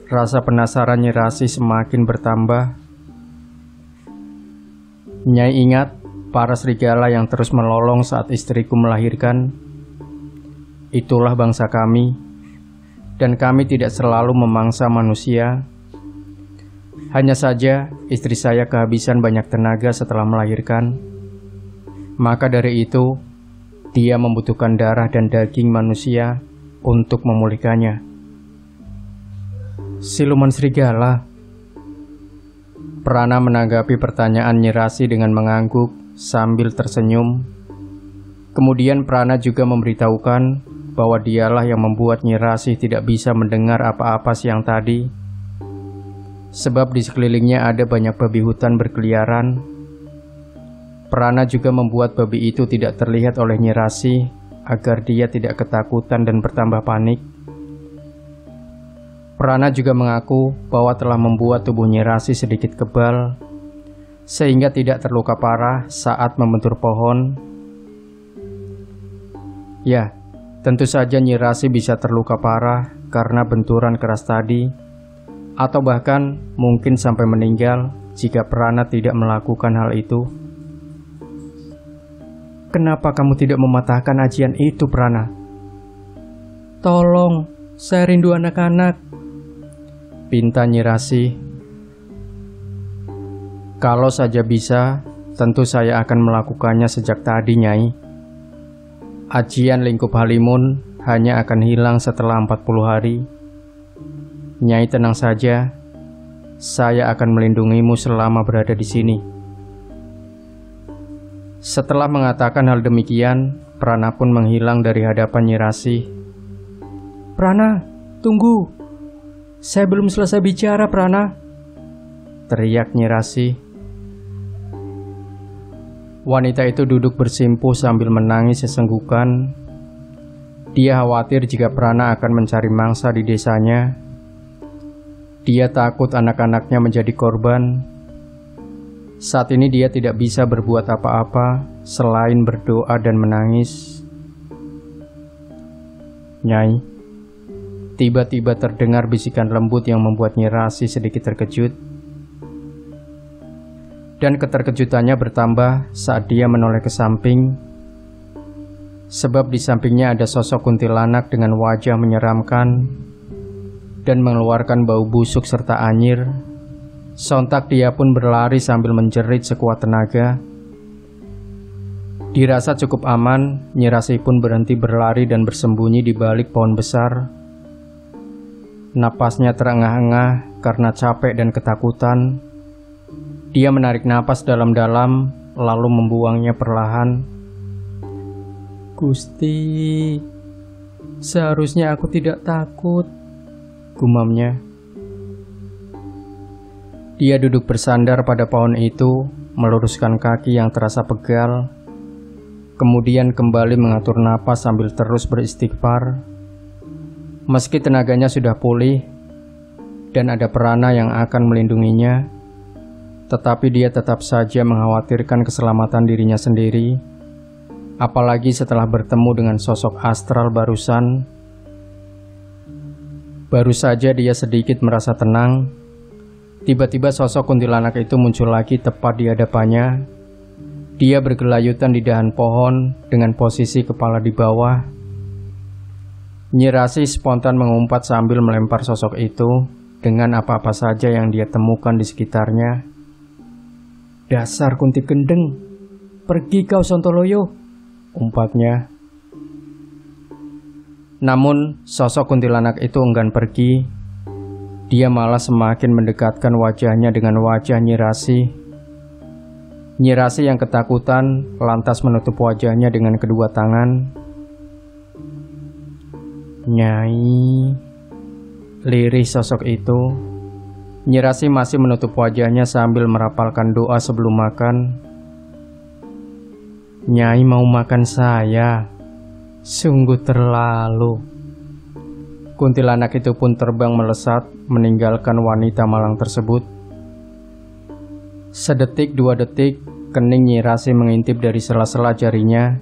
Rasa penasaran Nyi Rasi semakin bertambah. Nyai ingat para serigala yang terus melolong saat istriku melahirkan. Itulah bangsa kami, dan kami tidak selalu memangsa manusia. Hanya saja istri saya kehabisan banyak tenaga setelah melahirkan. Maka dari itu, dia membutuhkan darah dan daging manusia untuk memulihkannya. Siluman serigala. Prana menanggapi pertanyaan Nyi Rasi dengan mengangguk sambil tersenyum. Kemudian Prana juga memberitahukan bahwa dialah yang membuat Nyi Rasi tidak bisa mendengar apa-apa siang tadi. Sebab di sekelilingnya ada banyak babi hutan berkeliaran. Prana juga membuat babi itu tidak terlihat oleh Nyi Rasi agar dia tidak ketakutan dan bertambah panik. Prana juga mengaku bahwa telah membuat tubuh Nyi Rasi sedikit kebal, sehingga tidak terluka parah saat membentur pohon. Ya, tentu saja Nyi Rasi bisa terluka parah karena benturan keras tadi, atau bahkan mungkin sampai meninggal jika Prana tidak melakukan hal itu. Kenapa kamu tidak mematahkan ajian itu, Prana? Tolong, saya rindu anak-anak. Pinta Nyi Rasi. Kalau saja bisa, tentu saya akan melakukannya sejak tadi, Nyai. Ajian lingkup halimun hanya akan hilang setelah 40 hari. Nyai tenang saja, saya akan melindungimu selama berada di sini. Setelah mengatakan hal demikian, Prana pun menghilang dari hadapan Nyi Rasi. Prana, tunggu. Saya belum selesai bicara, Prana. Teriak Nyi Rasi. Wanita itu duduk bersimpuh sambil menangis sesenggukan. Dia khawatir jika Prana akan mencari mangsa di desanya. Dia takut anak-anaknya menjadi korban. Saat ini dia tidak bisa berbuat apa-apa selain berdoa dan menangis. Nyai, tiba-tiba terdengar bisikan lembut yang membuat Nyi Rasi sedikit terkejut. Dan keterkejutannya bertambah saat dia menoleh ke samping. Sebab di sampingnya ada sosok kuntilanak dengan wajah menyeramkan dan mengeluarkan bau busuk serta anyir. Sontak dia pun berlari sambil menjerit sekuat tenaga. Dirasa cukup aman, Nyi Rasi pun berhenti berlari dan bersembunyi di balik pohon besar. Napasnya terengah-engah karena capek dan ketakutan. Dia menarik napas dalam-dalam, lalu membuangnya perlahan. "Gusti, seharusnya aku tidak takut," gumamnya. Dia duduk bersandar pada pohon itu, meluruskan kaki yang terasa pegal, kemudian kembali mengatur napas sambil terus beristighfar. Meski tenaganya sudah pulih dan ada Prana yang akan melindunginya, tetapi dia tetap saja mengkhawatirkan keselamatan dirinya sendiri, apalagi setelah bertemu dengan sosok astral barusan. Baru saja dia sedikit merasa tenang, tiba-tiba sosok kuntilanak itu muncul lagi tepat di hadapannya. Dia bergelayutan di dahan pohon dengan posisi kepala di bawah. Nyi Rasi spontan mengumpat sambil melempar sosok itu dengan apa-apa saja yang dia temukan di sekitarnya. "Dasar kunti gendeng, pergi kau Sontoloyo," umpatnya. Namun sosok kuntilanak itu enggan pergi. Dia malah semakin mendekatkan wajahnya dengan wajah Nyi Rasi. Nyi Rasi yang ketakutan lantas menutup wajahnya dengan kedua tangan. "Nyai," lirih sosok itu. Nyi Rasi masih menutup wajahnya sambil merapalkan doa sebelum makan. "Nyai mau makan saya? Sungguh terlalu." Kuntilanak itu pun terbang melesat, meninggalkan wanita malang tersebut. Sedetik dua detik, kening Nyi Rasi mengintip dari sela-sela jarinya.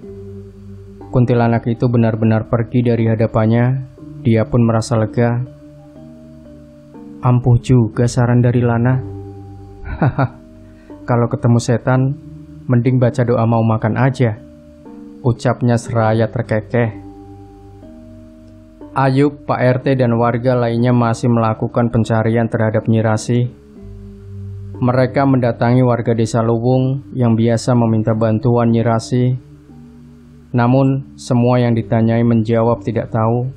Kuntilanak itu benar-benar pergi dari hadapannya. Dia pun merasa lega. Ampuh juga saran dari Lana. Haha, kalau ketemu setan, mending baca doa mau makan aja, ucapnya seraya terkekeh. Ayub, Pak RT dan warga lainnya masih melakukan pencarian terhadap Nyi Rasi. Mereka mendatangi warga desa Luwung yang biasa meminta bantuan Nyi Rasi. Namun, semua yang ditanyai menjawab tidak tahu.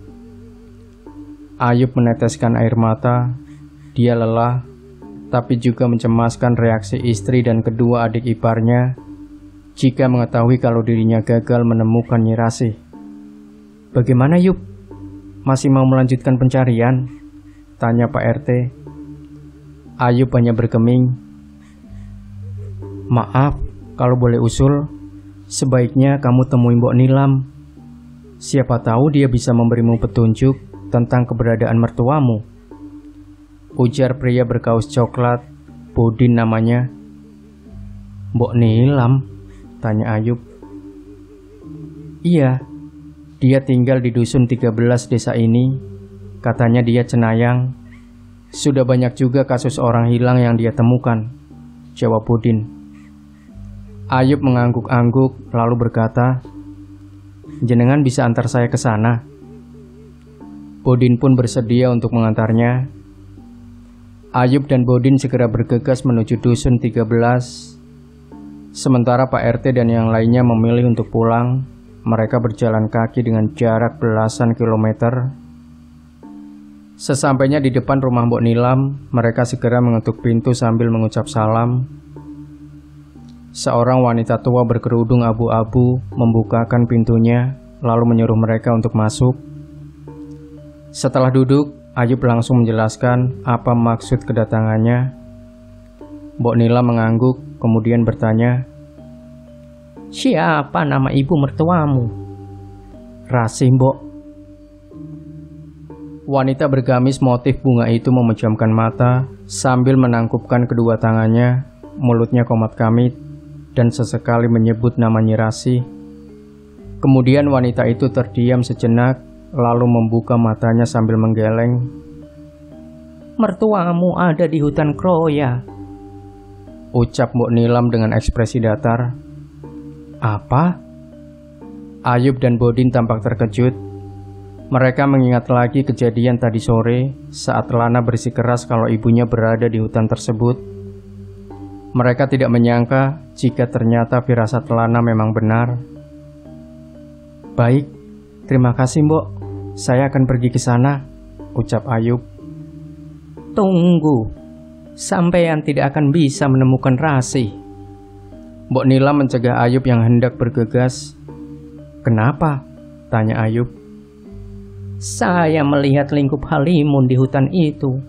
Ayub meneteskan air mata. Dia lelah, tapi juga mencemaskan reaksi istri dan kedua adik iparnya jika mengetahui kalau dirinya gagal menemukan Nyi Rasi. "Bagaimana Yub? Masih mau melanjutkan pencarian?" tanya Pak RT. Ayub hanya bergeming. "Maaf, kalau boleh usul, sebaiknya kamu temui Mbok Nilam. Siapa tahu dia bisa memberimu petunjuk tentang keberadaan mertuamu," ujar pria berkaus coklat, Bodin namanya. "Mbok Nilam?" tanya Ayub. "Iya, dia tinggal di dusun 13 desa ini. Katanya dia cenayang. Sudah banyak juga kasus orang hilang yang dia temukan," jawab Bodin. Ayub mengangguk-angguk lalu berkata, "Jenengan bisa antar saya ke sana?" Bodin pun bersedia untuk mengantarnya. Ayub dan Bodin segera bergegas menuju dusun 13. Sementara Pak RT dan yang lainnya memilih untuk pulang. Mereka berjalan kaki dengan jarak belasan kilometer. Sesampainya di depan rumah Mbok Nilam, mereka segera mengetuk pintu sambil mengucap salam. Seorang wanita tua berkerudung abu-abu membukakan pintunya, lalu menyuruh mereka untuk masuk. Setelah duduk, Ayub langsung menjelaskan apa maksud kedatangannya. Mbok Nilam mengangguk, kemudian bertanya, Siapa nama ibu mertuamu? Rasih, Mbok. Wanita bergamis motif bunga itu memejamkan mata sambil menangkupkan kedua tangannya, mulutnya komat kamit, dan sesekali menyebut nama Nyi Rasih. Kemudian wanita itu terdiam sejenak, lalu membuka matanya sambil menggeleng. Mertuamu ada di hutan Kroya, ucap Mbok Nilam dengan ekspresi datar. Apa? Ayub dan Bodin tampak terkejut. Mereka mengingat lagi kejadian tadi sore saat Lana bersikeras kalau ibunya berada di hutan tersebut. Mereka tidak menyangka jika ternyata firasat Lana memang benar. Baik, terima kasih Mbok. Saya akan pergi ke sana, ucap Ayub. Tunggu, sampean tidak akan bisa menemukan Rasih. Mbok Nilam mencegah Ayub yang hendak bergegas. Kenapa? Tanya Ayub. Saya melihat lingkup halimun di hutan itu.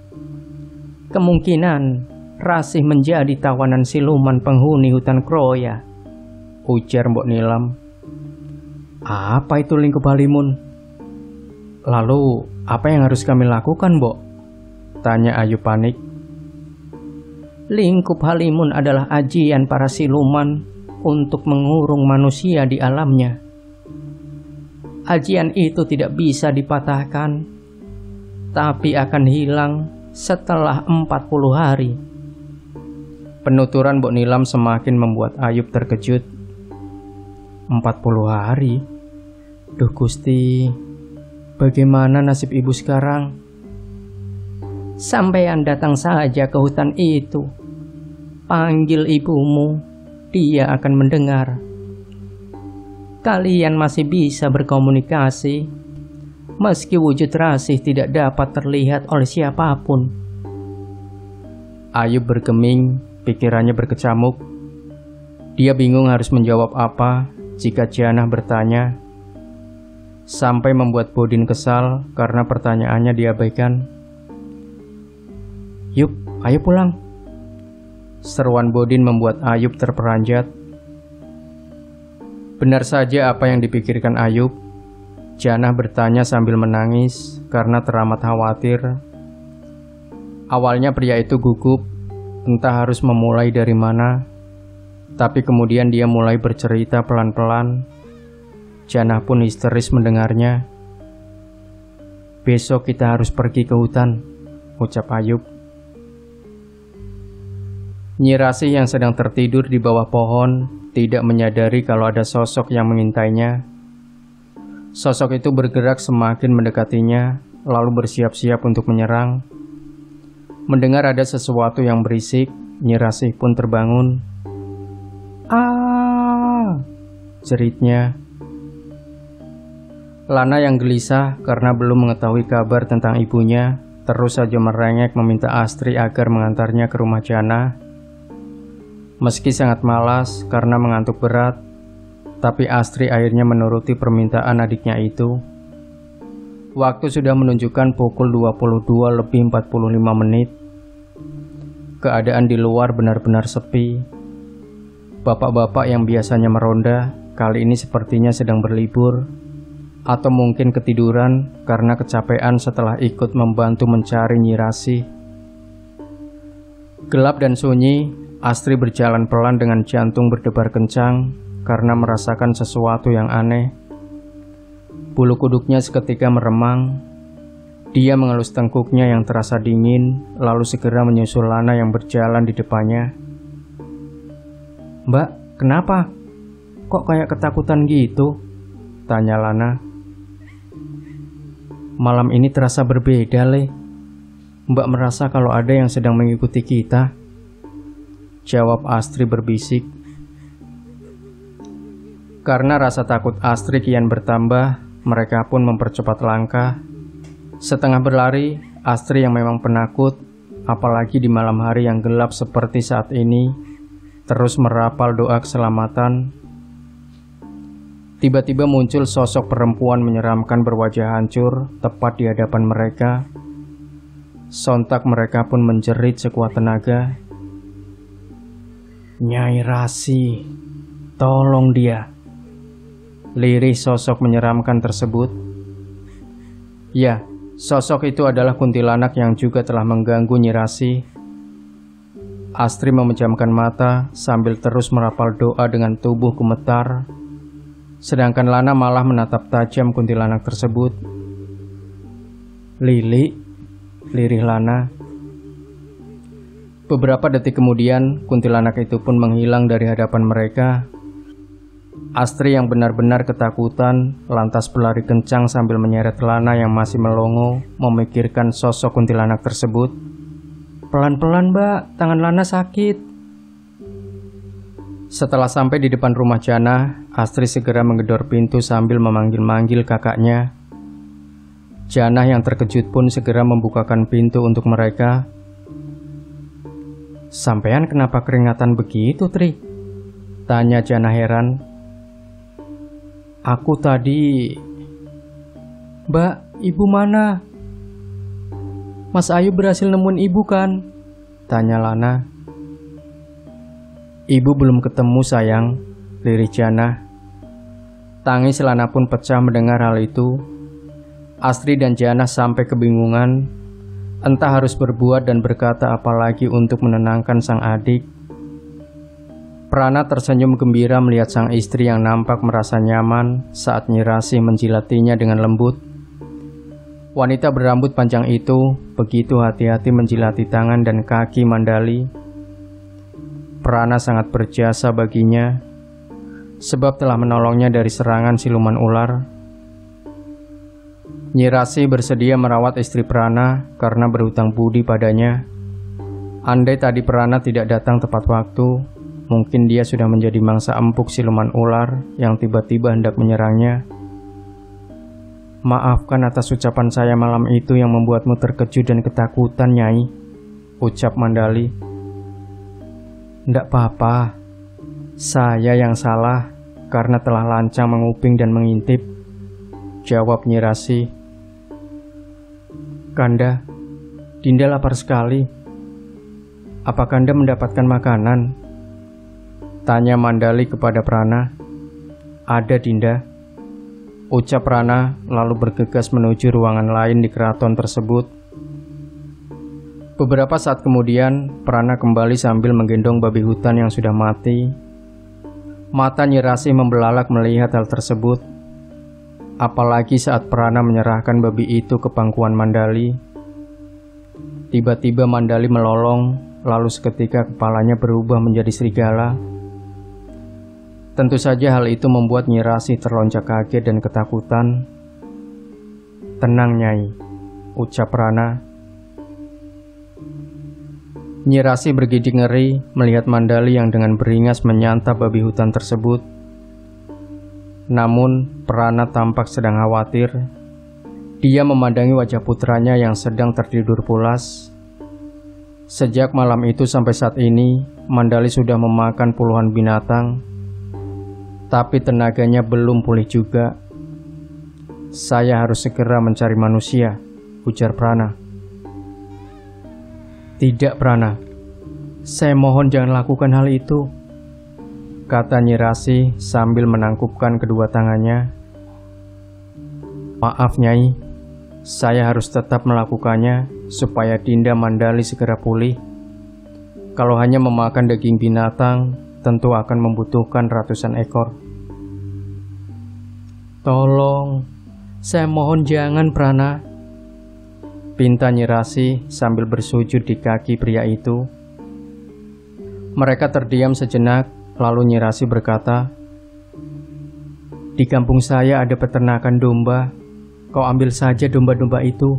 Kemungkinan Rasih menjadi tawanan siluman penghuni hutan Kroya, ujar Mbok Nilam. Apa itu lingkup halimun? Lalu apa yang harus kami lakukan, Mbok? Tanya Ayub panik. Lingkup halimun adalah ajian para siluman untuk mengurung manusia di alamnya. Ajian itu tidak bisa dipatahkan, tapi akan hilang setelah 40 hari. Penuturan Mbok Nilam semakin membuat Ayub terkejut. 40 hari? Duh Gusti, bagaimana nasib ibu sekarang? Sampean datang saja ke hutan itu. Panggil ibumu, dia akan mendengar. Kalian masih bisa berkomunikasi, meski wujud Rasih tidak dapat terlihat oleh siapapun. Ayub bergeming, pikirannya berkecamuk. Dia bingung harus menjawab apa jika Janah bertanya, sampai membuat Bodin kesal karena pertanyaannya diabaikan. Yuk, ayo pulang. Seruan Bodin membuat Ayub terperanjat. Benar saja apa yang dipikirkan Ayub. Janah bertanya sambil menangis karena teramat khawatir. Awalnya pria itu gugup, entah harus memulai dari mana. Tapi kemudian dia mulai bercerita pelan-pelan. Janah pun histeris mendengarnya. Besok kita harus pergi ke hutan, ucap Ayub. Nyi Rasih yang sedang tertidur di bawah pohon tidak menyadari kalau ada sosok yang mengintainya. Sosok itu bergerak semakin mendekatinya, lalu bersiap-siap untuk menyerang. Mendengar ada sesuatu yang berisik, Nyi Rasih pun terbangun. "Ah!" jeritnya. Lana yang gelisah karena belum mengetahui kabar tentang ibunya, terus saja merengek meminta Astri agar mengantarnya ke rumah Janah. Meski sangat malas karena mengantuk berat, tapi Astri akhirnya menuruti permintaan adiknya itu. Waktu sudah menunjukkan pukul 22:45 menit. Keadaan di luar benar-benar sepi. Bapak-bapak yang biasanya meronda, kali ini sepertinya sedang berlibur. Atau mungkin ketiduran karena kecapean setelah ikut membantu mencari Nyi Rasih. Gelap dan sunyi, Astri berjalan pelan dengan jantung berdebar kencang karena merasakan sesuatu yang aneh. Bulu kuduknya seketika meremang. Dia mengelus tengkuknya yang terasa dingin, lalu segera menyusul Lana yang berjalan di depannya. "Mbak, kenapa? Kok kayak ketakutan gitu?" tanya Lana. "Malam ini terasa berbeda, Le. Mbak merasa kalau ada yang sedang mengikuti kita," jawab Astri berbisik. Karena rasa takut Astri kian bertambah, mereka pun mempercepat langkah. Setengah berlari, Astri yang memang penakut, apalagi di malam hari yang gelap seperti saat ini, terus merapal doa keselamatan. Tiba-tiba muncul sosok perempuan menyeramkan berwajah hancur tepat di hadapan mereka. Sontak mereka pun menjerit sekuat tenaga. "Nyai Rasih, Tolong dia. Lirih sosok menyeramkan tersebut. Ya, sosok itu adalah kuntilanak yang juga telah mengganggu Nyi Rasi. Astri memejamkan mata sambil terus merapal doa dengan tubuh gemetar. Sedangkan Lana malah menatap tajam kuntilanak tersebut. Lili, lirih Lana. Beberapa detik kemudian, kuntilanak itu pun menghilang dari hadapan mereka. Astri yang benar-benar ketakutan lantas berlari kencang sambil menyeret Lana yang masih melongo memikirkan sosok kuntilanak tersebut. Pelan-pelan, Mbak, tangan Lana sakit. Setelah sampai di depan rumah Janah, Astri segera menggedor pintu sambil memanggil-manggil kakaknya. Janah yang terkejut pun segera membukakan pintu untuk mereka. Sampean kenapa keringatan begitu, Tri? Tanya Janah heran. Aku tadi... Mbak, ibu mana? Mas Ayu berhasil nemuin ibu kan? Tanya Lana. Ibu belum ketemu sayang, lirih Janah. Tangis Lana pun pecah mendengar hal itu. Astri dan Janah sampai kebingungan, entah harus berbuat dan berkata apa lagi untuk menenangkan sang adik. Prana tersenyum gembira melihat sang istri yang nampak merasa nyaman saat Nyi Rasi menjilatinya dengan lembut. Wanita berambut panjang itu begitu hati-hati menjilati tangan dan kaki Mandali. Prana sangat berjasa baginya, sebab telah menolongnya dari serangan siluman ular. Nyi Rasi bersedia merawat istri Prana karena berhutang budi padanya. Andai tadi Prana tidak datang tepat waktu, mungkin dia sudah menjadi mangsa empuk siluman ular yang tiba-tiba hendak menyerangnya. Maafkan atas ucapan saya malam itu yang membuatmu terkejut dan ketakutan, Nyai, ucap Mandali. Ndak apa-apa, saya yang salah karena telah lancang menguping dan mengintip, jawab Nyi Rasi. Kanda, Dinda lapar sekali. Apa Kanda mendapatkan makanan? Tanya Mandali kepada Prana. Ada, Dinda, ucap Prana lalu bergegas menuju ruangan lain di keraton tersebut. Beberapa saat kemudian, Prana kembali sambil menggendong babi hutan yang sudah mati. Mata Nyi Rasi membelalak melihat hal tersebut. Apalagi saat Prana menyerahkan babi itu ke pangkuan Mandali. Tiba-tiba Mandali melolong, lalu seketika kepalanya berubah menjadi serigala. Tentu saja hal itu membuat Nyi Rasi terlonjak kaget dan ketakutan. Tenang, Nyai, ucap Prana. Nyi Rasi bergidik ngeri melihat Mandali yang dengan beringas menyantap babi hutan tersebut. Namun, Prana tampak sedang khawatir. Dia memandangi wajah putranya yang sedang tertidur pulas. Sejak malam itu sampai saat ini, Mandali sudah memakan puluhan binatang, tapi tenaganya belum pulih juga. Saya harus segera mencari manusia, ujar Prana. Tidak, Prana. Saya mohon jangan lakukan hal itu, kata Nyi Rasi sambil menangkupkan kedua tangannya. Maaf, Nyai, saya harus tetap melakukannya supaya Dinda Mandali segera pulih. Kalau hanya memakan daging binatang, tentu akan membutuhkan ratusan ekor. Tolong, saya mohon jangan, Prana, pinta Nyi Rasi sambil bersujud di kaki pria itu. Mereka terdiam sejenak. Lalu Nyi Rasi berkata, di kampung saya ada peternakan domba. Kau ambil saja domba-domba itu.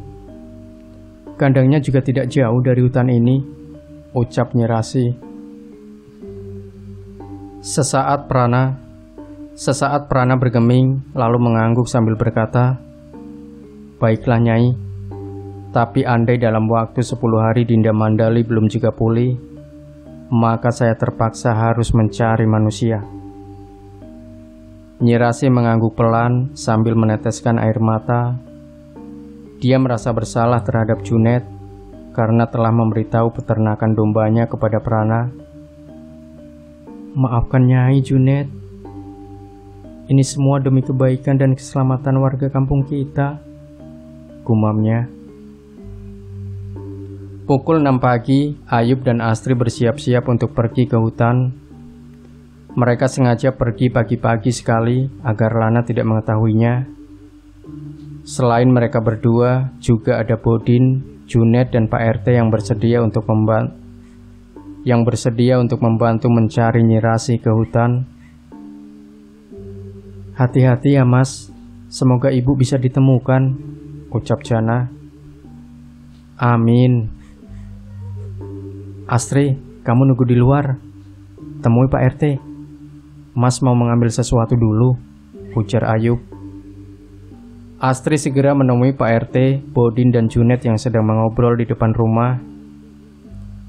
Kandangnya juga tidak jauh dari hutan ini, ucap Nyi Rasi. Sesaat Prana bergeming, lalu mengangguk sambil berkata, baiklah, Nyai. Tapi andai dalam waktu 10 hari Dinda Mandali belum juga pulih, maka saya terpaksa harus mencari manusia. Nyi Rasi mengangguk pelan sambil meneteskan air mata. Dia merasa bersalah terhadap Junet karena telah memberitahu peternakan dombanya kepada Prana. Maafkan Nyai, Junet, Ini semua demi kebaikan dan keselamatan warga kampung kita, gumamnya. Pukul 6 pagi, Ayub dan Astri bersiap-siap untuk pergi ke hutan. Mereka sengaja pergi pagi-pagi sekali agar Lana tidak mengetahuinya. Selain mereka berdua, juga ada Bodin, Junet, dan Pak RT yang bersedia untuk membantu mencari Nyi Rasi ke hutan. "Hati-hati ya Mas, semoga ibu bisa ditemukan," ucap Jana. "Amin." "Astri, kamu nunggu di luar. Temui Pak RT. Mas mau mengambil sesuatu dulu," ujar Ayub. Astri segera menemui Pak RT, Bodin, dan Junet yang sedang mengobrol di depan rumah.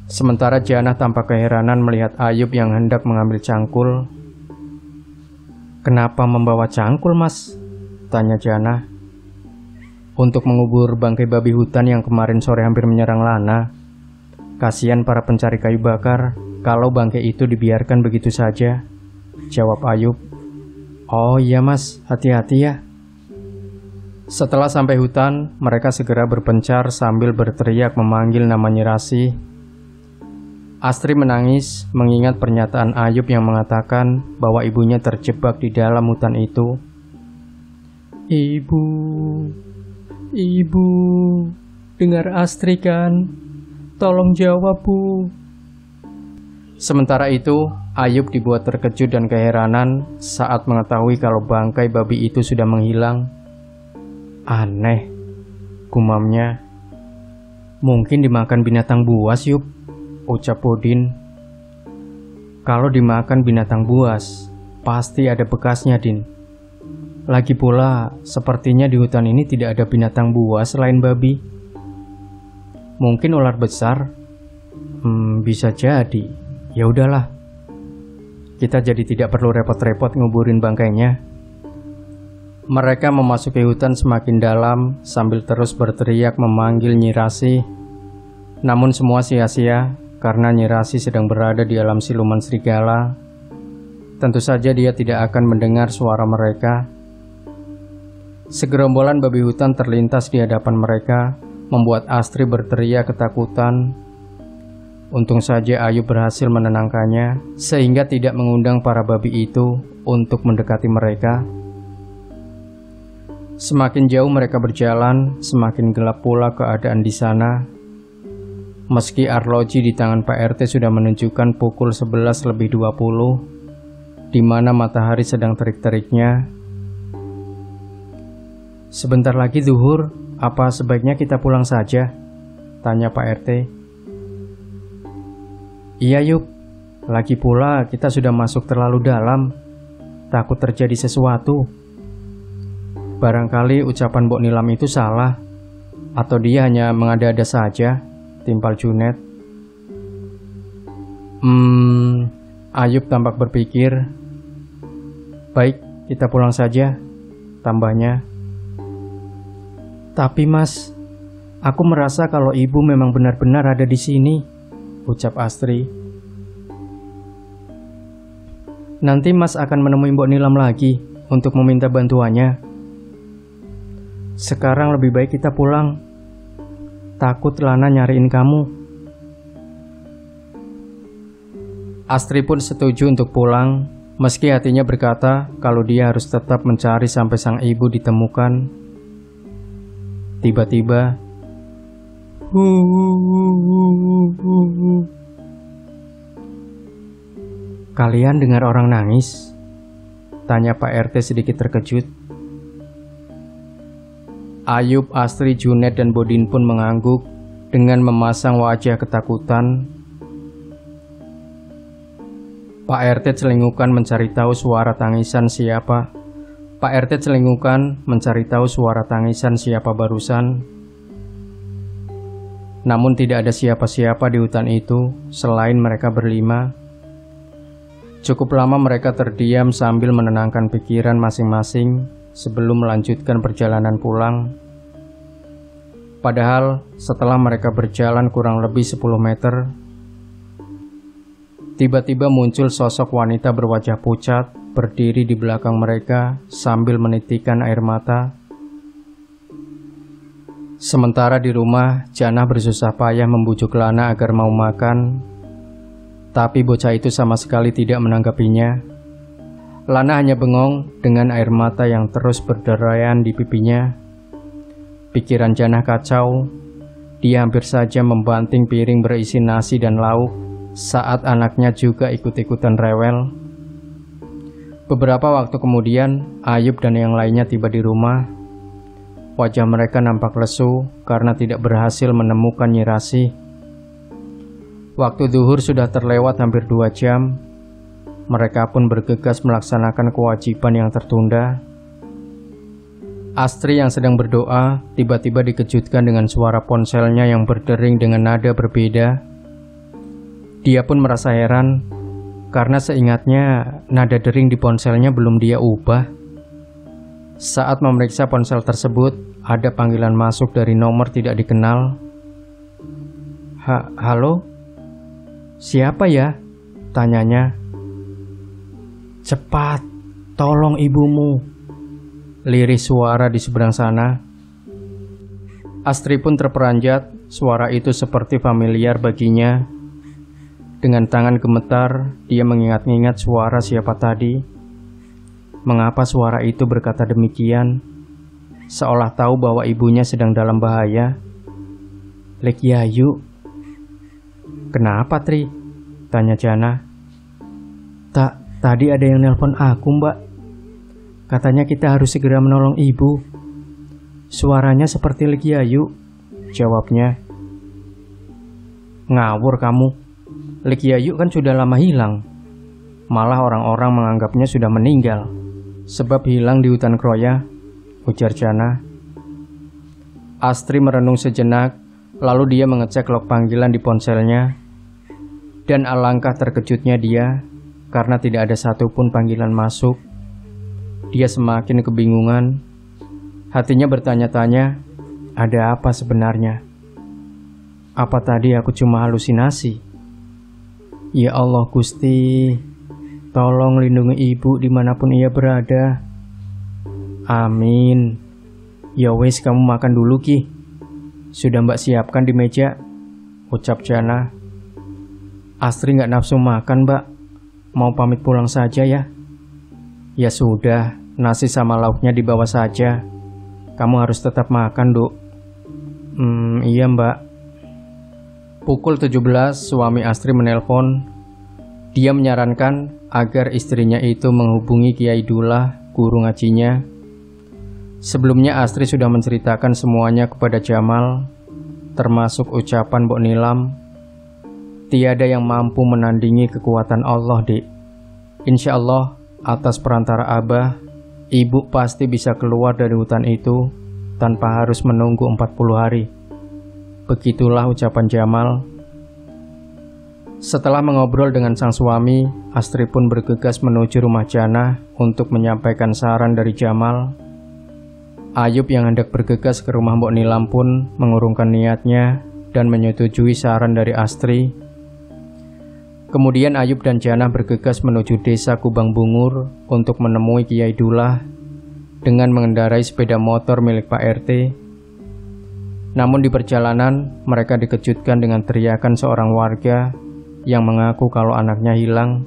Sementara Jana tampak keheranan melihat Ayub yang hendak mengambil cangkul. "Kenapa membawa cangkul, Mas?" tanya Jana. "Untuk mengubur bangkai babi hutan yang kemarin sore hampir menyerang Lana. Kasihan para pencari kayu bakar kalau bangkai itu dibiarkan begitu saja," jawab Ayub. "Oh iya Mas, hati-hati ya." Setelah sampai hutan, mereka segera berpencar sambil berteriak memanggil nama Nyi Rasi. Astri menangis mengingat pernyataan Ayub yang mengatakan bahwa ibunya terjebak di dalam hutan itu. Ibu, dengar Astri kan? Tolong jawab, Bu." Sementara itu, Ayub dibuat terkejut dan keheranan saat mengetahui kalau bangkai babi itu sudah menghilang. "Aneh," gumamnya. "Mungkin dimakan binatang buas, Yub," ucap Bodin. "Kalau dimakan binatang buas, pasti ada bekasnya, Din. Lagi pula, sepertinya di hutan ini tidak ada binatang buas selain babi. Mungkin ular besar. Bisa jadi. Ya udahlah. Kita jadi tidak perlu repot-repot nguburin bangkainya." Mereka memasuki hutan semakin dalam sambil terus berteriak memanggil Nyi Rasi. Namun semua sia-sia karena Nyi Rasi sedang berada di alam siluman serigala. Tentu saja dia tidak akan mendengar suara mereka. Segerombolan babi hutan terlintas di hadapan mereka, membuat Astri berteriak ketakutan. Untung saja Ayub berhasil menenangkannya, sehingga tidak mengundang para babi itu untuk mendekati mereka. Semakin jauh mereka berjalan, semakin gelap pula keadaan di sana. Meski arloji di tangan Pak RT sudah menunjukkan pukul 11:20, di mana matahari sedang terik-teriknya. "Sebentar lagi zuhur, apa sebaiknya kita pulang saja?" tanya Pak RT. "Iya Yub, lagi pula kita sudah masuk terlalu dalam, takut terjadi sesuatu. Barangkali ucapan Mbok Nilam itu salah, atau dia hanya mengada-ada saja," timpal Junet. Ayub tampak berpikir. "Baik, kita pulang saja," tambahnya. "Tapi Mas, aku merasa kalau ibu memang benar-benar ada di sini," ucap Astri. "Nanti Mas akan menemui Mbok Nilam lagi untuk meminta bantuannya. Sekarang lebih baik kita pulang. Takut Lana nyariin kamu." Astri pun setuju untuk pulang, meski hatinya berkata kalau dia harus tetap mencari sampai sang ibu ditemukan. Tiba-tiba, "Kalian dengar orang nangis?" tanya Pak RT sedikit terkejut. Ayub, Astri, Junet, dan Bodin pun mengangguk dengan memasang wajah ketakutan. Pak RT celingukan mencari tahu suara tangisan siapa. Pak RT celingukan mencari tahu suara tangisan siapa barusan. Namun tidak ada siapa-siapa di hutan itu selain mereka berlima. Cukup lama mereka terdiam sambil menenangkan pikiran masing-masing sebelum melanjutkan perjalanan pulang. Padahal setelah mereka berjalan kurang lebih 10 meter, tiba-tiba muncul sosok wanita berwajah pucat berdiri di belakang mereka sambil menitikkan air mata. Sementara di rumah, Janah bersusah payah membujuk Lana agar mau makan, tapi bocah itu sama sekali tidak menanggapinya. Lana hanya bengong dengan air mata yang terus berderayan di pipinya. Pikiran Janah kacau. Dia hampir saja membanting piring berisi nasi dan lauk saat anaknya juga ikut-ikutan rewel. Beberapa waktu kemudian, Ayub dan yang lainnya tiba di rumah. Wajah mereka nampak lesu karena tidak berhasil menemukan Nyi Rasih. Waktu zuhur sudah terlewat hampir 2 jam. Mereka pun bergegas melaksanakan kewajiban yang tertunda. Astri yang sedang berdoa tiba-tiba dikejutkan dengan suara ponselnya yang berdering dengan nada berbeda. Dia pun merasa heran karena seingatnya nada dering di ponselnya belum dia ubah. Saat memeriksa ponsel tersebut, ada panggilan masuk dari nomor tidak dikenal. Halo? Siapa ya? Tanyanya. Cepat, tolong ibumu, lirih suara di seberang sana. Astri pun terperanjat, suara itu seperti familiar baginya. Dengan tangan gemetar, dia mengingat-ingat suara siapa tadi. Mengapa suara itu berkata demikian? Seolah tahu bahwa ibunya sedang dalam bahaya. Lek Yayu. Kenapa, Tri? Tanya Janah. Tadi ada yang nelpon aku, Mbak. Katanya kita harus segera menolong ibu. Suaranya seperti Lek Yayu, jawabnya. Ngawur kamu. Lek Yayu kan sudah lama hilang. Malah orang-orang menganggapnya sudah meninggal. Sebab hilang di hutan Kroya, ujar Janah. Astri merenung sejenak, lalu dia mengecek log panggilan di ponselnya. Dan alangkah terkejutnya dia, karena tidak ada satupun panggilan masuk. Dia semakin kebingungan. Hatinya bertanya-tanya, ada apa sebenarnya? Apa tadi aku cuma halusinasi? Ya Allah Gusti, tolong lindungi ibu dimanapun ia berada. Amin. Ya wes, kamu makan dulu Ki. Sudah Mbak siapkan di meja, ucap Janah. Astri gak nafsu makan Mbak. Mau pamit pulang saja ya? Ya sudah, nasi sama lauknya dibawa saja. Kamu harus tetap makan, Duk. Iya Mbak. Pukul 17, suami Astri menelpon. Dia menyarankan agar istrinya itu menghubungi Kiai Dullah, guru ngajinya. Sebelumnya Astri sudah menceritakan semuanya kepada Jamal, termasuk ucapan Mbok Nilam. Tiada yang mampu menandingi kekuatan Allah, Dik. Insya Allah, atas perantara Abah, ibu pasti bisa keluar dari hutan itu tanpa harus menunggu 40 hari. Begitulah ucapan Jamal. Setelah mengobrol dengan sang suami, Astri pun bergegas menuju rumah Janah untuk menyampaikan saran dari Jamal. Ayub yang hendak bergegas ke rumah Mbok Nilam pun mengurungkan niatnya dan menyetujui saran dari Astri. Kemudian Ayub dan Janah bergegas menuju desa Kubang Bungur untuk menemui Kiai Dullah dengan mengendarai sepeda motor milik Pak RT. Namun di perjalanan, mereka dikejutkan dengan teriakan seorang warga yang mengaku kalau anaknya hilang.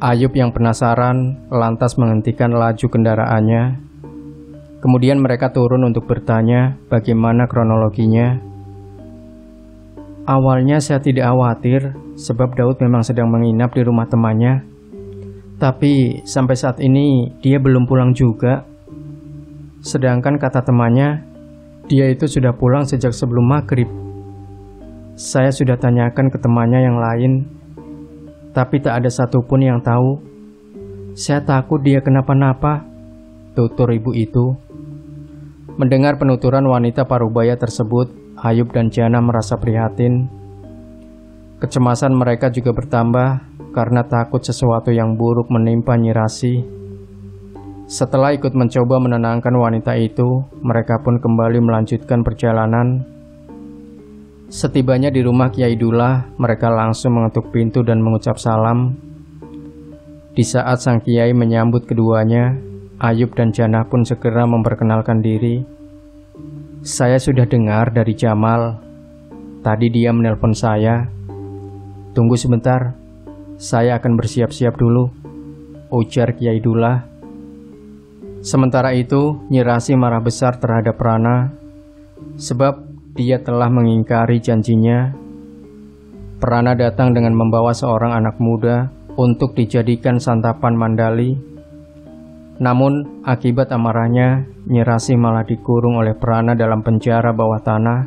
Ayub yang penasaran lantas menghentikan laju kendaraannya. Kemudian mereka turun untuk bertanya bagaimana kronologinya. Awalnya saya tidak khawatir sebab Daud memang sedang menginap di rumah temannya. Tapi sampai saat ini dia belum pulang juga. Sedangkan kata temannya, dia itu sudah pulang sejak sebelum maghrib. Saya sudah tanyakan ke temannya yang lain, tapi tak ada satupun yang tahu. Saya takut dia kenapa-napa, tutur ibu itu. Mendengar penuturan wanita parubaya tersebut, Ayub dan Janah merasa prihatin. Kecemasan mereka juga bertambah karena takut sesuatu yang buruk menimpa Nyi Rasih. Setelah ikut mencoba menenangkan wanita itu, mereka pun kembali melanjutkan perjalanan. Setibanya di rumah Kiai Dullah, mereka langsung mengetuk pintu dan mengucap salam. Di saat sang kiai menyambut keduanya, Ayub dan Janah pun segera memperkenalkan diri. "Saya sudah dengar dari Jamal. Tadi dia menelpon saya. Tunggu sebentar, saya akan bersiap-siap dulu," ujar Kiai Dullah. Sementara itu, Nyi Rasi marah besar terhadap Prana, sebab dia telah mengingkari janjinya. Prana datang dengan membawa seorang anak muda untuk dijadikan santapan mandali. Namun, akibat amarahnya, Nyi Rasi malah dikurung oleh Prana dalam penjara bawah tanah.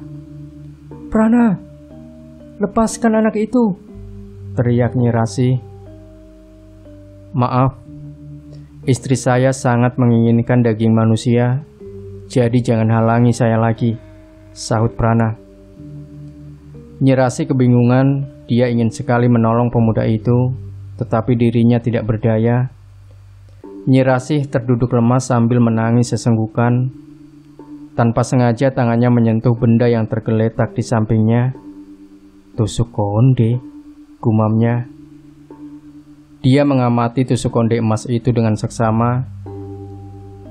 "Prana, lepaskan anak itu!" teriak Nyi Rasi. "Maaf, istri saya sangat menginginkan daging manusia, jadi jangan halangi saya lagi," sahut Prana. Nyi Rasi kebingungan, dia ingin sekali menolong pemuda itu, tetapi dirinya tidak berdaya. Nyi Rasi terduduk lemas sambil menangis sesenggukan. Tanpa sengaja tangannya menyentuh benda yang tergeletak di sampingnya. "Tusuk konde," gumamnya. Dia mengamati tusuk konde emas itu dengan seksama,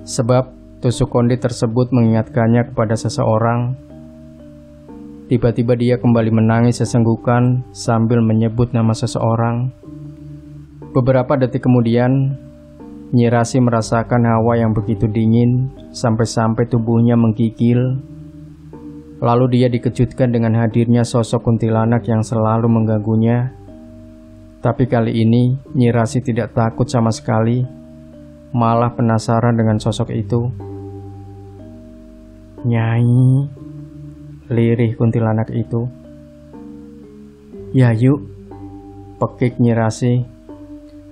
sebab tusuk konde tersebut mengingatkannya kepada seseorang. Tiba-tiba dia kembali menangis sesenggukan sambil menyebut nama seseorang. Beberapa detik kemudian, Nyi Rasi merasakan hawa yang begitu dingin sampai-sampai tubuhnya menggigil. Lalu dia dikejutkan dengan hadirnya sosok kuntilanak yang selalu mengganggunya. Tapi kali ini Nyi Rasi tidak takut sama sekali, malah penasaran dengan sosok itu. "Nyai," lirih kuntilanak itu. "Ya yuk," pekik Nyi Rasi.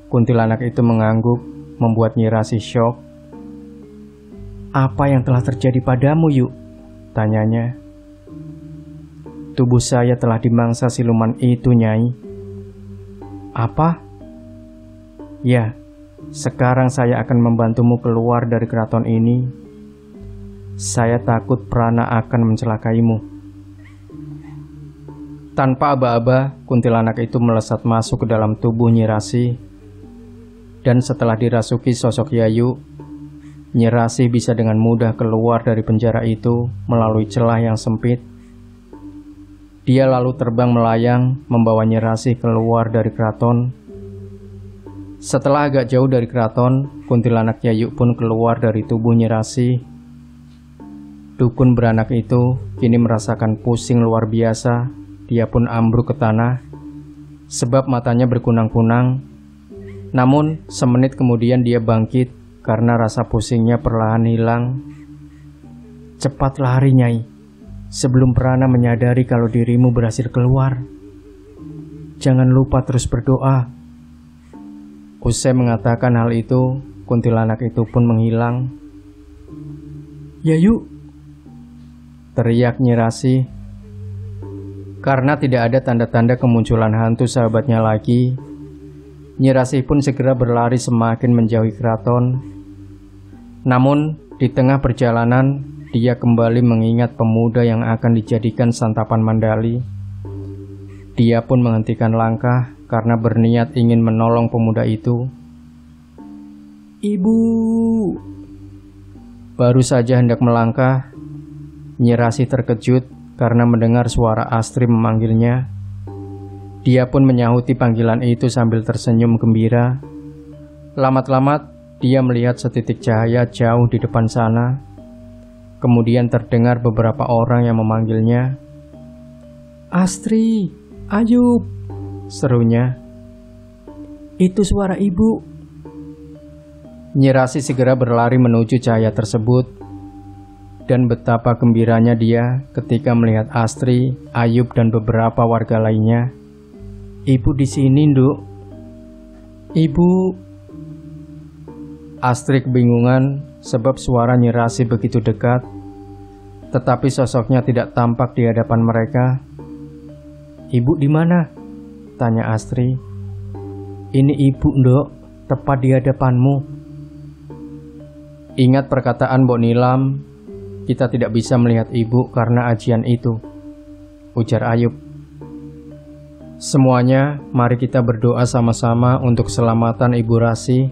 Kuntilanak itu mengangguk, membuat Nyi Rasi syok. "Apa yang telah terjadi padamu, Yuk?" tanyanya. "Tubuh saya telah dimangsa siluman itu, Nyai." "Apa?" "Ya, sekarang saya akan membantumu keluar dari keraton ini. Saya takut Prana akan mencelakaimu." Tanpa aba-aba, kuntilanak itu melesat masuk ke dalam tubuh Nyi Rasi. Dan setelah dirasuki sosok Yayu, Nyi Rasi bisa dengan mudah keluar dari penjara itu melalui celah yang sempit. Dia lalu terbang melayang membawa Nyi Rasi keluar dari keraton. Setelah agak jauh dari keraton, kuntilanak Yayu pun keluar dari tubuh Nyi Rasi. Dukun beranak itu kini merasakan pusing luar biasa. Dia pun ambruk ke tanah, sebab matanya berkunang-kunang. Namun, semenit kemudian dia bangkit karena rasa pusingnya perlahan hilang. "Cepat lari, Nyai, sebelum Prana menyadari kalau dirimu berhasil keluar. Jangan lupa terus berdoa." Usai mengatakan hal itu, kuntilanak itu pun menghilang. "Ya yuk," teriak Nyi Rasi. Karena tidak ada tanda-tanda kemunculan hantu sahabatnya lagi, Nyi Rasi pun segera berlari semakin menjauhi keraton. Namun, di tengah perjalanan, dia kembali mengingat pemuda yang akan dijadikan santapan mandali. Dia pun menghentikan langkah karena berniat ingin menolong pemuda itu. "Ibu!" Baru saja hendak melangkah, Nyi Rasi terkejut karena mendengar suara Astri memanggilnya. Dia pun menyahuti panggilan itu sambil tersenyum gembira. Lamat-lamat, dia melihat setitik cahaya jauh di depan sana. Kemudian terdengar beberapa orang yang memanggilnya. "Astri, Ayub," serunya. "Itu suara ibu." Nyi Rasi segera berlari menuju cahaya tersebut. Dan betapa gembiranya dia ketika melihat Astri, Ayub, dan beberapa warga lainnya. "Ibu di sini, Nduk." "Ibu." Astri kebingungan sebab suara Nyi Rasi begitu dekat, tetapi sosoknya tidak tampak di hadapan mereka. "Ibu di mana?" tanya Astri. "Ini ibu, Nduk, tepat di hadapanmu." "Ingat perkataan Mbok Nilam, kita tidak bisa melihat ibu karena ajian itu," ujar Ayub. Semuanya, mari kita berdoa sama-sama untuk keselamatan Ibu Rasi.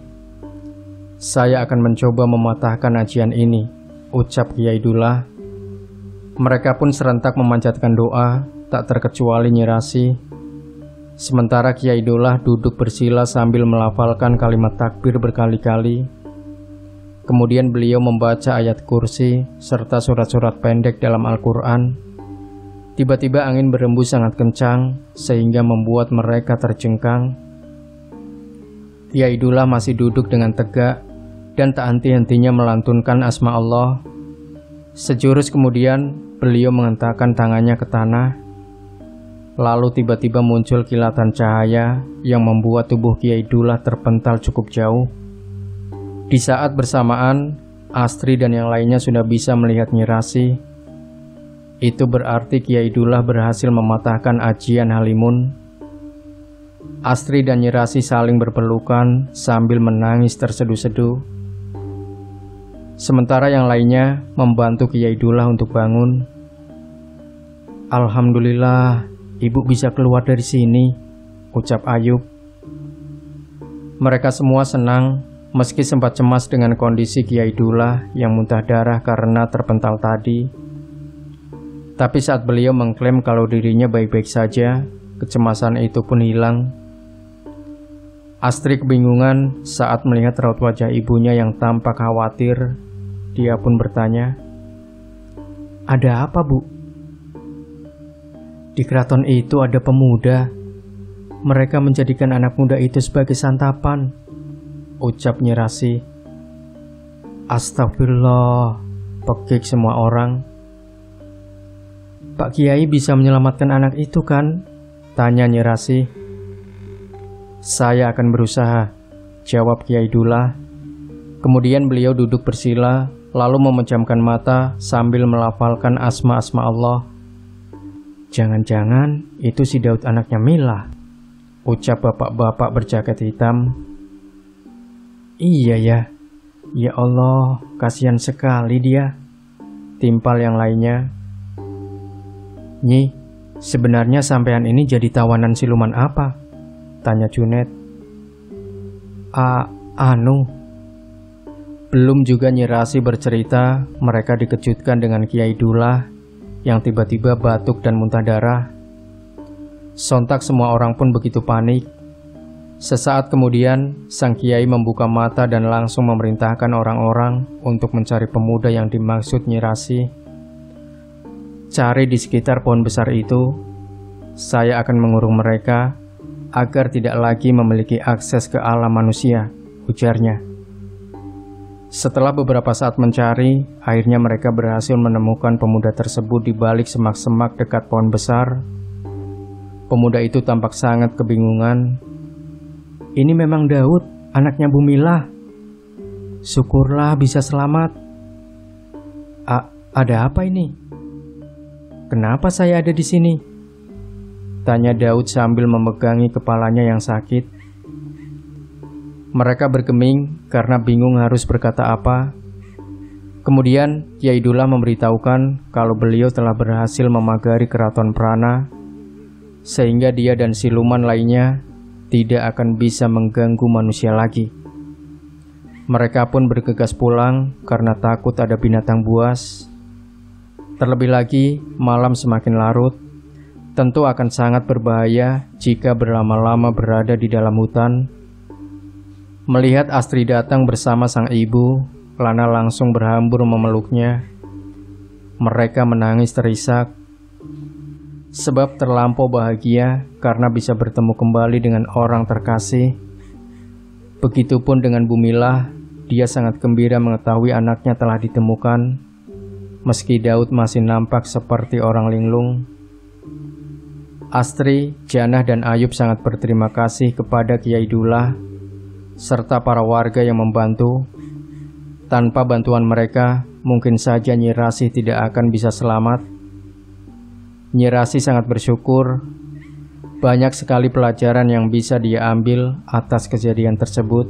Saya akan mencoba mematahkan ajian ini, ucap Kiai Dullah. Mereka pun serentak memanjatkan doa, tak terkecuali Nyi Rasi. Sementara Kiai Dullah duduk bersila sambil melafalkan kalimat takbir berkali-kali. Kemudian beliau membaca ayat kursi serta surat-surat pendek dalam Al-Quran. Tiba-tiba angin berembus sangat kencang sehingga membuat mereka terjengkang. Kiai Dullah masih duduk dengan tegak dan tak henti-hentinya melantunkan asma Allah. Sejurus kemudian beliau menghentakkan tangannya ke tanah. Lalu tiba-tiba muncul kilatan cahaya yang membuat tubuh Kiai Dullah terpental cukup jauh. Di saat bersamaan, Astri dan yang lainnya sudah bisa melihat Nyi Rasi. Itu berarti Kiai Dullah berhasil mematahkan ajian Halimun. Astri dan Nyi Rasi saling berpelukan sambil menangis terseduh-seduh. Sementara yang lainnya membantu Kiai Dullah untuk bangun. Alhamdulillah, ibu bisa keluar dari sini, ucap Ayub. Mereka semua senang, meski sempat cemas dengan kondisi Kiai Dullah yang muntah darah karena terpental tadi. Tapi saat beliau mengklaim kalau dirinya baik-baik saja, kecemasan itu pun hilang. Astri kebingungan saat melihat raut wajah ibunya yang tampak khawatir. Dia pun bertanya, "Ada apa, Bu?" "Di keraton itu ada pemuda. Mereka menjadikan anak muda itu sebagai santapan," ucap Nyi Rasi. "Astagfirullah," pekik semua orang. "Pak Kiai bisa menyelamatkan anak itu kan?" tanya Nyi Rasi. "Saya akan berusaha," jawab Kiai Dullah. Kemudian beliau duduk bersila, lalu memejamkan mata sambil melafalkan asma-asma Allah. "Jangan-jangan itu si Daud anaknya Mila," ucap bapak-bapak berjaket hitam. "Iya ya, ya Allah, kasihan sekali dia," timpal yang lainnya. "Nyi, sebenarnya sampean ini jadi tawanan siluman apa?" tanya Junet. Belum juga Nyi Rasi bercerita, mereka dikejutkan dengan Kiai Dullah yang tiba-tiba batuk dan muntah darah. Sontak semua orang pun begitu panik. Sesaat kemudian, sang Kiai membuka mata dan langsung memerintahkan orang-orang untuk mencari pemuda yang dimaksud Nyi Rasi. "Cari di sekitar pohon besar itu. Saya akan mengurung mereka agar tidak lagi memiliki akses ke alam manusia," ujarnya. Setelah beberapa saat mencari, akhirnya mereka berhasil menemukan pemuda tersebut di balik semak-semak dekat pohon besar. Pemuda itu tampak sangat kebingungan. "Ini memang Daud, anaknya Bu Milah. Syukurlah bisa selamat." Ada apa ini? Kenapa saya ada di sini?" tanya Daud sambil memegangi kepalanya yang sakit. Mereka bergeming karena bingung harus berkata apa. Kemudian Kiai Dullah memberitahukan kalau beliau telah berhasil memagari keraton Prana, sehingga dia dan siluman lainnya tidak akan bisa mengganggu manusia lagi. Mereka pun bergegas pulang karena takut ada binatang buas. Terlebih lagi, malam semakin larut. Tentu akan sangat berbahaya jika berlama-lama berada di dalam hutan. Melihat Astri datang bersama sang ibu, Lana langsung berhambur memeluknya. Mereka menangis terisak, sebab terlampau bahagia karena bisa bertemu kembali dengan orang terkasih. Begitupun dengan Bu Milah, dia sangat gembira mengetahui anaknya telah ditemukan, meski Daud masih nampak seperti orang linglung. Astri, Janah, dan Ayub sangat berterima kasih kepada Kiai Dullah serta para warga yang membantu. Tanpa bantuan mereka, mungkin saja Nyi Rasi tidak akan bisa selamat. Nyi Rasi sangat bersyukur. Banyak sekali pelajaran yang bisa dia ambil atas kejadian tersebut.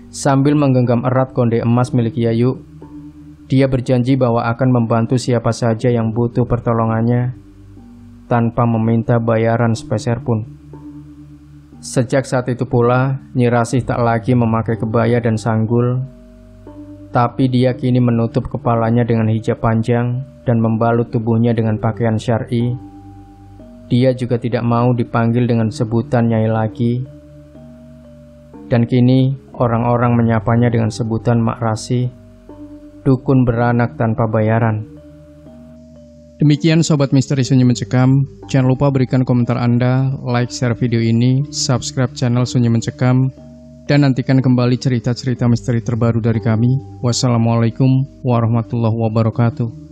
Sambil menggenggam erat konde emas milik Yayu, dia berjanji bahwa akan membantu siapa saja yang butuh pertolongannya. tanpa meminta bayaran sepeser pun. Sejak saat itu pula, Nyi Rasih tak lagi memakai kebaya dan sanggul, tapi dia kini menutup kepalanya dengan hijab panjang dan membalut tubuhnya dengan pakaian syar'i. Dia juga tidak mau dipanggil dengan sebutan Nyai lagi, dan kini orang-orang menyapanya dengan sebutan Mak Rasih, dukun beranak tanpa bayaran. Demikian Sobat Misteri Sunyi Mencekam, jangan lupa berikan komentar Anda, like, share video ini, subscribe channel Sunyi Mencekam, dan nantikan kembali cerita-cerita misteri terbaru dari kami. Wassalamualaikum warahmatullahi wabarakatuh.